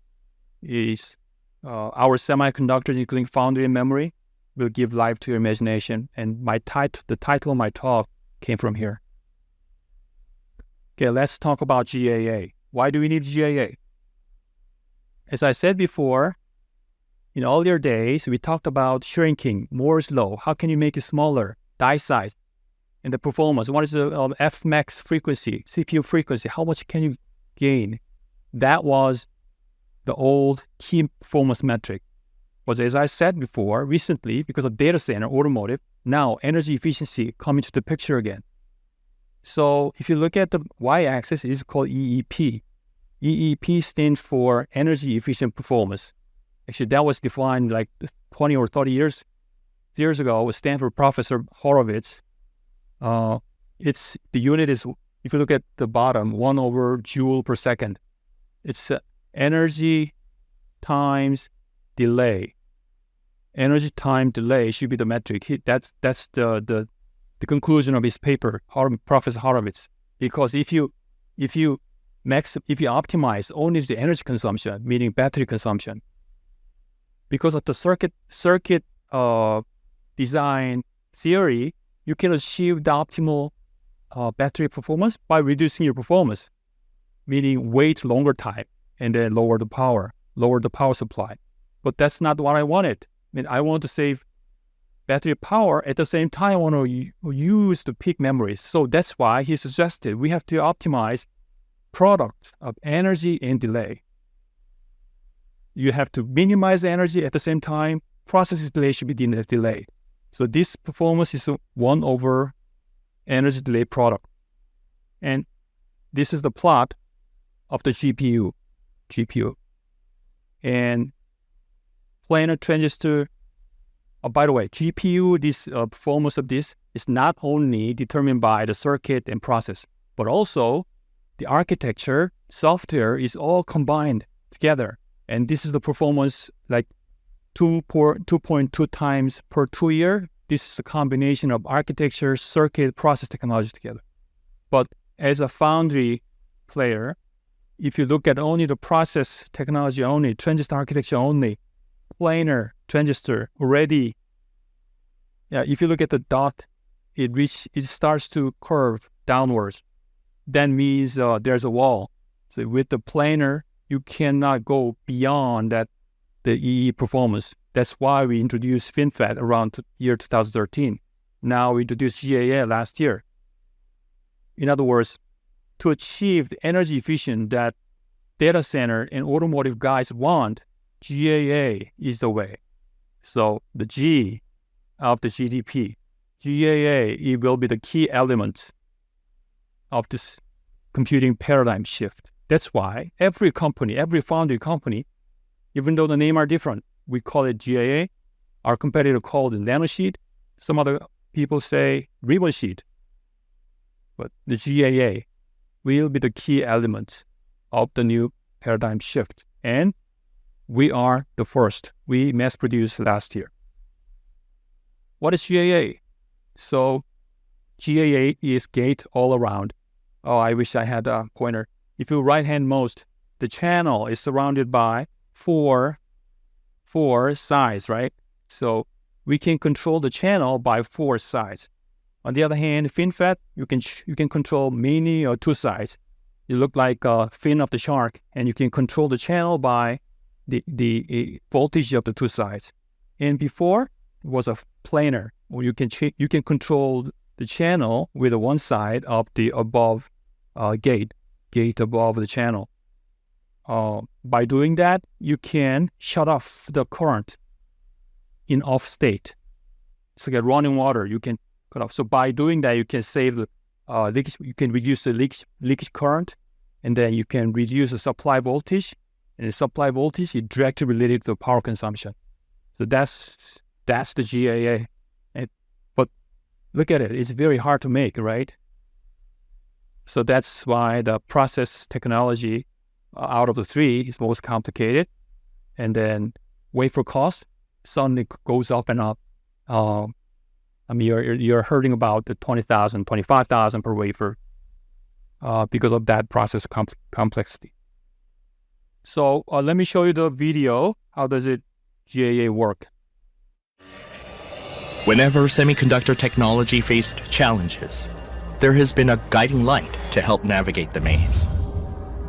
Speaker 2: is our semiconductors, including foundry and memory, will give life to your imagination. And the title of my talk came from here. Okay, let's talk about GAA. Why do we need GAA? As I said before, in earlier days, we talked about shrinking, Moore's law. How can you make it smaller? Die size and the performance. What is the Fmax frequency, CPU frequency? How much can you gain? That was the old key performance metric. But as I said before, recently, because of data center, automotive, now energy efficiency coming to the picture again. So if you look at the y-axis, it is called EEP. EEP stands for energy efficient performance. Actually, that was defined like 20 or 30 years ago with Stanford professor Horowitz. The unit is, if you look at the bottom, 1 over joule per second. It's energy times delay. Energy time delay should be the metric. That's the conclusion of his paper, Professor Horowitz. Because if you optimize only the energy consumption, meaning battery consumption, because of the circuit design theory, you can achieve the optimal battery performance by reducing your performance, meaning wait longer time and then lower the power supply. But that's not what I wanted. I want to save battery power. At the same time, I want to use the peak memories. So that's why he suggested we have to optimize product of energy and delay. You have to minimize energy at the same time. Process delay should be delayed. So this performance is 1 over energy delay product. And this is the plot of the GPU. And planar transistor, by the way, GPU, this performance of this is not only determined by the circuit and process, but also the architecture, software is all combined together. And this is the performance like 2.2 times per 2 year. This is a combination of architecture, circuit, process technology together. But as a foundry player, if you look at only the process technology only, transistor architecture only, planar transistor already, if you look at the dot, it starts to curve downwards. That means there's a wall. So with the planar, you cannot go beyond that, the EE performance. That's why we introduced FinFET around year 2013. Now we introduced GAA last year. In other words, to achieve the energy efficient that data center and automotive guys want, GAA is the way. So the G of the GDP, GAA, it will be the key element of this computing paradigm shift. That's why every foundry company, even though the name are different, we call it GAA. Our competitor called it nanosheet. Some other people say ribbon sheet. But the GAA will be the key element of the new paradigm shift. And we are the first. We mass produced last year. What is GAA? So GAA is gate all around. Oh, I wish I had a pointer. If you right-hand most, the channel is surrounded by four sides, right? So we can control the channel by 4 sides. On the other hand, FinFET, you can control many or 2 sides. You look like a fin of the shark, and you can control the channel by the voltage of the 2 sides. And before, it was a planar, where you can control the channel with one side of the above gate above the channel. By doing that, you can shut off the current in off state. It's like a running water. You can So by doing that, you can save the leakage. You can reduce the leakage current, and then you can reduce the supply voltage. And the supply voltage is directly related to the power consumption. So that's the GAA. But look at it; it's very hard to make, right? So that's why the process technology out of the three is most complicated, and then wafer cost suddenly goes up and up. I mean, you're hearing about the 20,000, 25,000 per wafer because of that process complexity. So let me show you the video. How does it GAA work?
Speaker 3: Whenever semiconductor technology faced challenges, there has been a guiding light to help navigate the maze.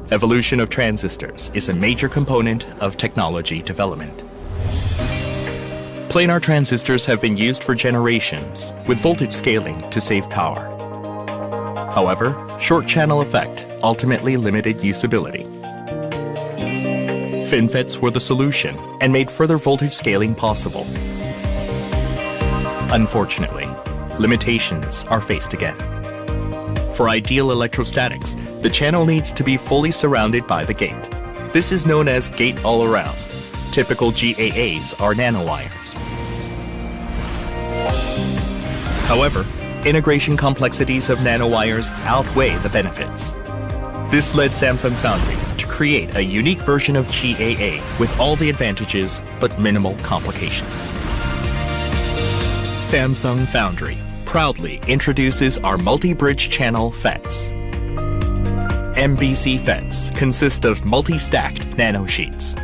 Speaker 3: Evolution of transistors is a major component of technology development. Planar transistors have been used for generations, with voltage scaling to save power. However, short channel effect ultimately limited usability. FinFETs were the solution and made further voltage scaling possible. Unfortunately, limitations are faced again. For ideal electrostatics, the channel needs to be fully surrounded by the gate. This is known as gate-all-around. Typical GAAs are nanowires. However, integration complexities of nanowires outweigh the benefits. This led Samsung Foundry to create a unique version of GAA with all the advantages but minimal complications. Samsung Foundry proudly introduces our multi-bridge channel FETs. MBC FETs consist of multi-stacked nanosheets.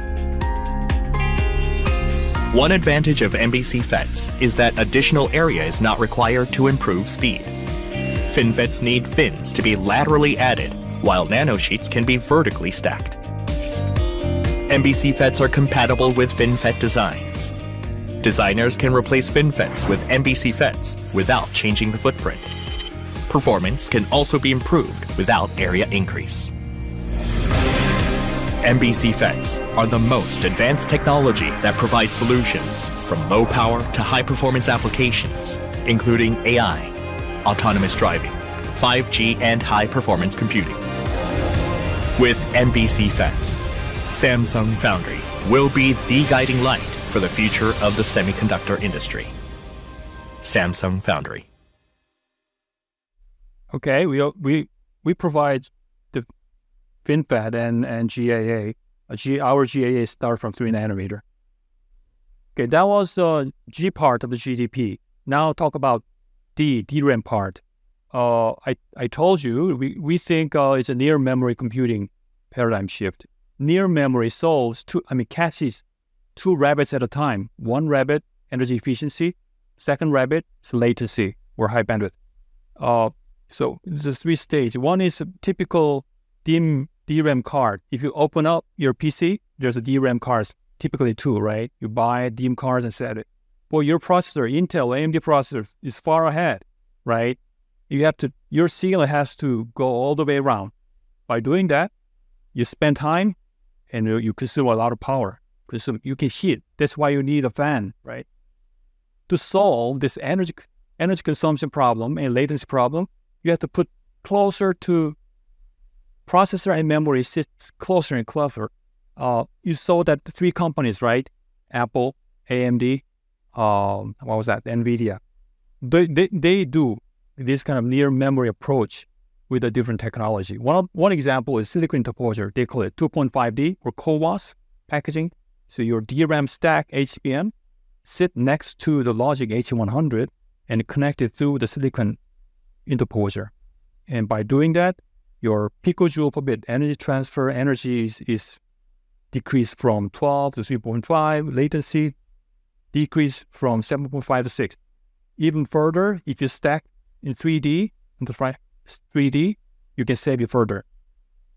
Speaker 3: One advantage of MBC FETs is that additional area is not required to improve speed. FinFETs need fins to be laterally added, while nanosheets can be vertically stacked. MBC FETs are compatible with FinFET designs. Designers can replace FinFETs with MBC FETs without changing the footprint. Performance can also be improved without area increase. MBC FETs are the most advanced technology that provides solutions from low power to high performance applications, including AI, autonomous driving, 5G, and high performance computing. With MBC FETs, Samsung Foundry will be the guiding light for the future of the semiconductor industry. Samsung Foundry.
Speaker 2: Okay, we provide the FinFET and GAA. Our GAA start from 3 nanometer. Okay, that was the G part of the GDP. Now talk about DRAM part. I told you we think it's a near memory computing paradigm shift. Near memory catches 2 rabbits at a time. 1 rabbit, energy efficiency. 2nd rabbit is latency or high bandwidth. So there's 3 stages. One is a typical DRAM card. If you open up your PC, there's a DRAM cards, typically 2, right? You buy DRAM cards and set it. Well, your processor, Intel, AMD processor is far ahead, right? Your signal has to go all the way around. By doing that, you spend time and you consume a lot of power. You can heat. That's why you need a fan, right? To solve this energy consumption problem and latency problem, you have to put closer to processor and memory sits closer and closer. You saw that the 3 companies, right? Apple, AMD, NVIDIA. They do this kind of near memory approach with a different technology. One example is silicon interposer. They call it 2.5D or CoWoS packaging. So your DRAM stack HBM sit next to the logic H100 and connect it through the silicon interposer. And by doing that, your picojoule per bit energy transfer energy is decreased from 12 to 3.5, latency decreased from 7.5 to 6. Even further, if you stack in 3D, you can save it further.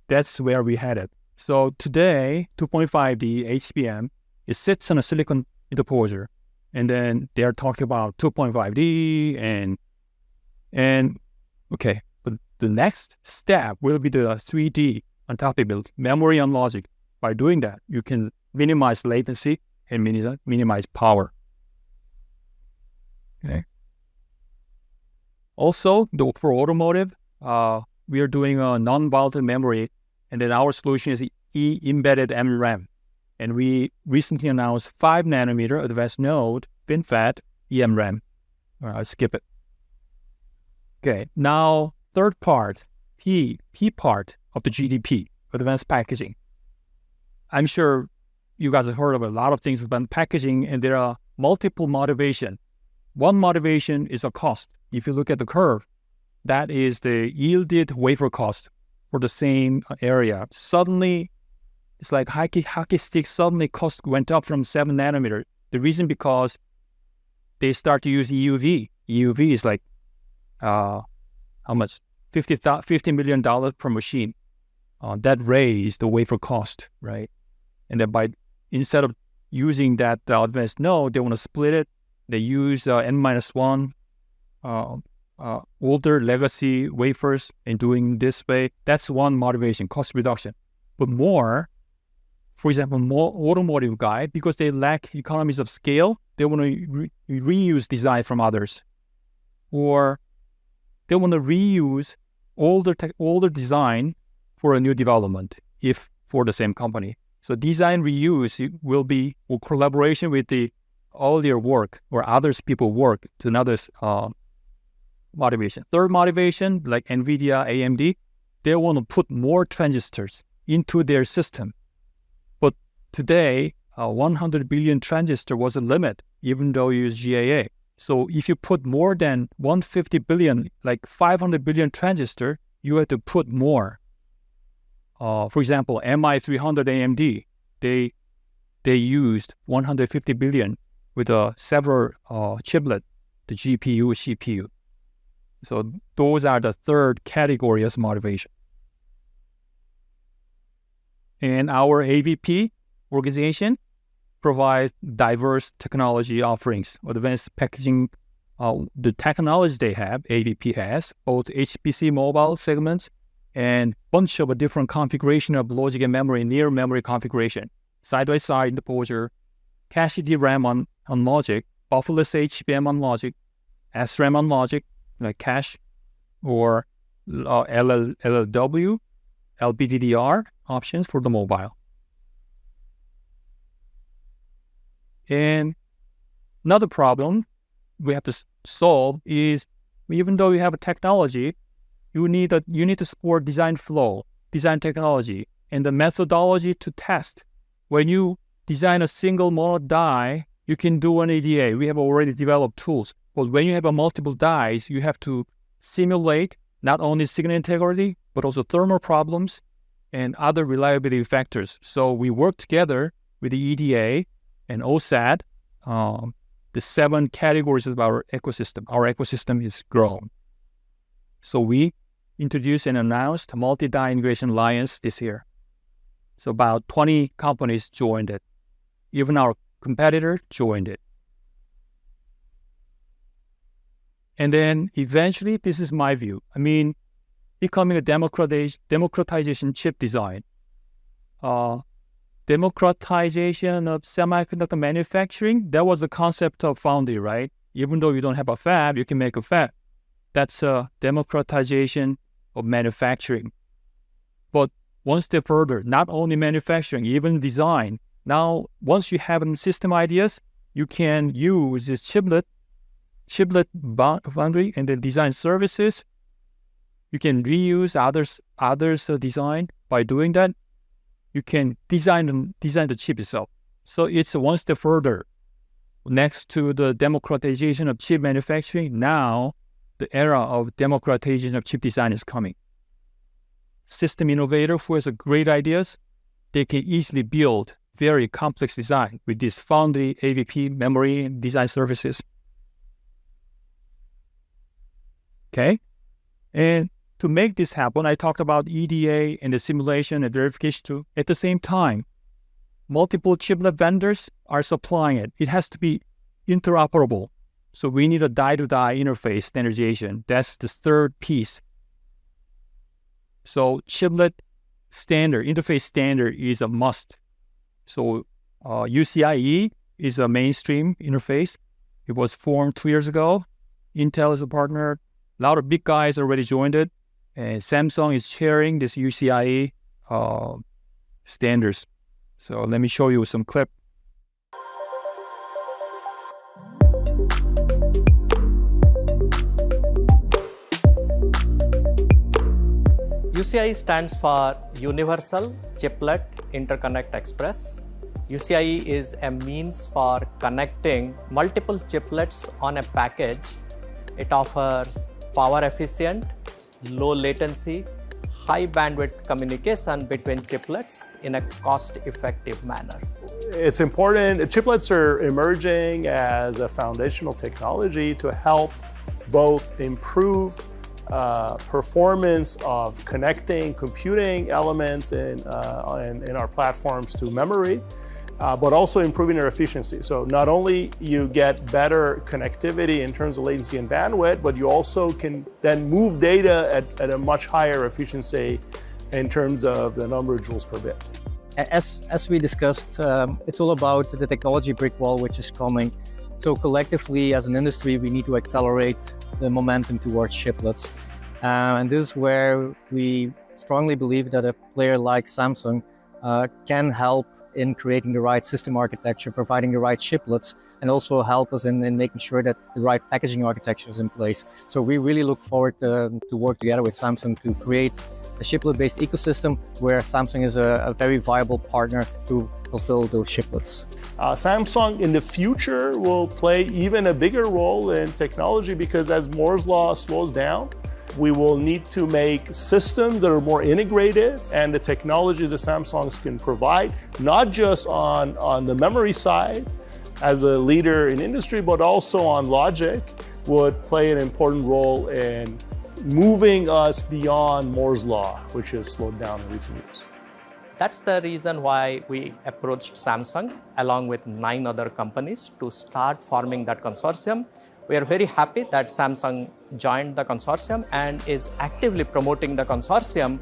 Speaker 2: That's where we had it. So today, 2.5D HBM, it sits on a silicon interposer. And then they're talking about 2.5D and okay. But the next step will be the 3D on top of it, memory and logic. By doing that, you can minimize latency and minimize power. Okay. Also, for automotive, we are doing a non-volatile memory, and then our solution is embedded MRAM. And we recently announced 5 nanometer advanced node FinFET eMRAM. Skip it. Okay, now third part, P part of the GDP, advanced packaging. I'm sure you guys have heard of a lot of things about packaging, and there are multiple motivations. One motivation is a cost. If you look at the curve, that is the yielded wafer cost for the same area. Suddenly, it's like hockey stick, suddenly cost went up from 7 nanometer. The reason because they start to use EUV. EUV is like, how much? $50 million per machine. That raised the wafer cost, right? And then instead of using that advanced node, they want to split it. They use N-1 older legacy wafers and doing this way. That's one motivation, cost reduction. But more, for example, more automotive guy, because they lack economies of scale, they want to reuse design from others. Or they want to reuse older design for a new development, if for the same company. So design reuse will be collaboration with all their work or others people work to another motivation. Third motivation, like NVIDIA, AMD, they want to put more transistors into their system. But today, 100 billion transistor was a limit, even though you use GAA. So if you put more than 150 billion, like 500 billion transistor, you have to put more. For example, MI300 AMD, they used 150 billion with several chiplet, the GPU, CPU. So those are the third category as motivation. And our AVP organization provides diverse technology offerings, advanced packaging. The technology they have, AVP has, both HPC mobile segments and bunch of a different configuration of logic and memory, near memory configuration, side-by-side interposer, cache DRAM on logic, bufferless HBM on logic, SRAM on logic, like cache, or LLW, LPDDR options for the mobile. And another problem we have to solve is, even though you have a technology, you need to support design flow, design technology, and the methodology to test. When you design a single mono die, you can do an EDA. We have already developed tools. But when you have a multiple dies, you have to simulate not only signal integrity, but also thermal problems and other reliability factors. So we work together with the EDA and OSAT, the 7 categories of our ecosystem. Our ecosystem is grown. So we introduced and announced a multi-die integration alliance this year. So about 20 companies joined it. Even our competitor joined it. And then eventually, this is my view. I mean, becoming a democratization chip design. Democratization of semiconductor manufacturing, that was the concept of foundry, right? Even though you don't have a fab, you can make a fab. That's a democratization of manufacturing. But one step further, not only manufacturing, even design. Now, once you have system ideas, you can use this chiplet foundry and then design services. You can reuse others' design. By doing that, you can design the chip itself. So it's one step further. Next to the democratization of chip manufacturing, now the era of democratization of chip design is coming. System innovator who has great ideas, they can easily build very complex design with this foundry, AVP, memory, and design services. Okay? And to make this happen, I talked about EDA and the simulation and verification too. At the same time, multiple chiplet vendors are supplying it. It has to be interoperable. So we need a die-to-die interface standardization. That's the third piece. So chiplet standard, interface standard is a must. So UCIe is a mainstream interface. It was formed 2 years ago. Intel is a partner. A lot of big guys already joined it, and Samsung is sharing this UCIe standards. So let me show you some clip.
Speaker 4: UCIe stands for Universal Chiplet Interconnect Express. UCIe is a means for connecting multiple chiplets on a package. It offers power efficient, low latency, high bandwidth communication between chiplets in a cost-effective manner.
Speaker 5: It's important. Chiplets are emerging as a foundational technology to help both improve performance of connecting computing elements in our platforms to memory, but also improving their efficiency. So not only you get better connectivity in terms of latency and bandwidth, but you also can then move data at a much higher efficiency in terms of the number of joules per bit.
Speaker 6: As we discussed, it's all about the technology brick wall which is coming. So collectively, as an industry, we need to accelerate the momentum towards chiplets. And this is where we strongly believe that a player like Samsung can help in creating the right system architecture, providing the right chiplets, and also help us in making sure that the right packaging architecture is in place. So we really look forward to work together with Samsung to create a chiplet-based ecosystem where Samsung is a very viable partner to fulfill those chiplets.
Speaker 5: Samsung in the future will play even a bigger role in technology because as Moore's law slows down, we will need to make systems that are more integrated, and the technology that Samsung can provide, not just on the memory side as a leader in industry, but also on logic, would play an important role in moving us beyond Moore's law, which has slowed down in recent years.
Speaker 4: That's the reason why we approached Samsung along with 9 other companies to start forming that consortium. We are very happy that Samsung joined the consortium and is actively promoting the consortium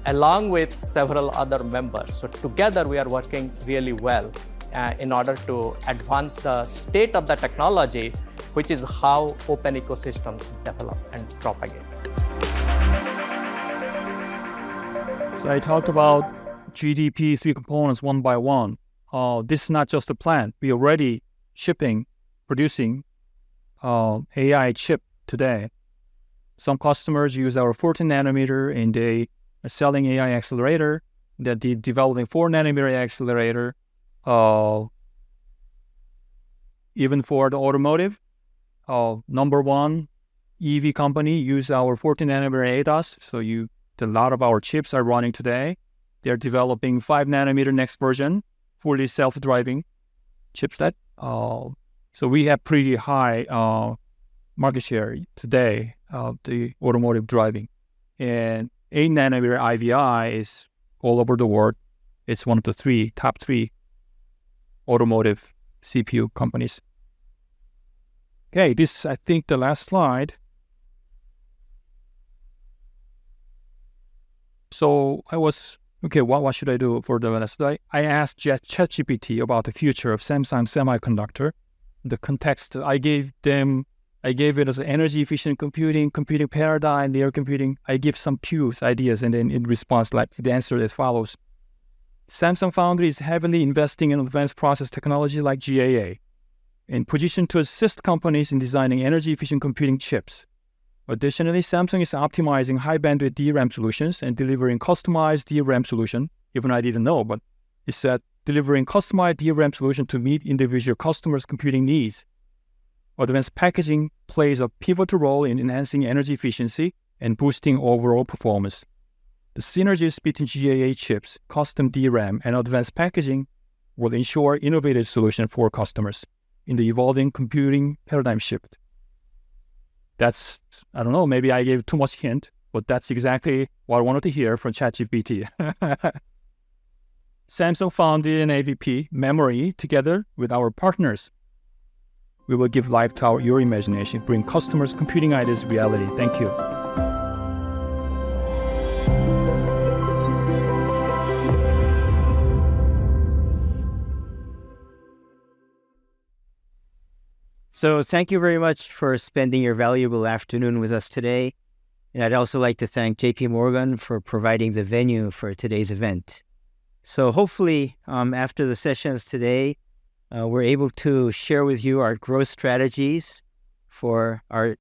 Speaker 4: along with several other members. So together we are working really well in order to advance the state of the technology, which is how open ecosystems develop and propagate.
Speaker 2: So I talked about GDP 3 components one by one. This is not just a plan. We are already producing AI chip today. Some customers use our 14 nanometer and they are selling AI accelerator. They're developing 4 nanometer accelerator. Even for the automotive, number one EV company use our 14 nanometer ADAS. So a lot of our chips are running today. They're developing 5 nanometer next version, fully self-driving chipset. So we have pretty high market share today of the automotive driving. And 8 nanometer IVI is all over the world. It's one of the top three automotive CPU companies. Okay, this is, I think, the last slide. So what should I do for the last slide? I asked ChatGPT about the future of Samsung Semiconductor. The context I gave it as energy efficient computing paradigm, layer computing. I give some cues, ideas, and then in response, like the answer as follows. Samsung Foundry is heavily investing in advanced process technology like GAA, in position to assist companies in designing energy efficient computing chips. Additionally, Samsung is optimizing high bandwidth DRAM solutions and delivering customized DRAM solution. Even I didn't know, but it said delivering customized DRAM solution to meet individual customers' computing needs. Advanced packaging plays a pivotal role in enhancing energy efficiency and boosting overall performance. The synergies between GAA chips, custom DRAM, and advanced packaging will ensure innovative solutions for customers in the evolving computing paradigm shift. That's, I don't know, maybe I gave too much hint, but that's exactly what I wanted to hear from ChatGPT. Samsung Foundry and AVP memory together with our partners. We will give life to your imagination, bring customers' computing ideas reality. Thank you.
Speaker 7: So thank you very much for spending your valuable afternoon with us today. And I'd also like to thank JP Morgan for providing the venue for today's event. So hopefully after the sessions today, we're able to share with you our growth strategies for our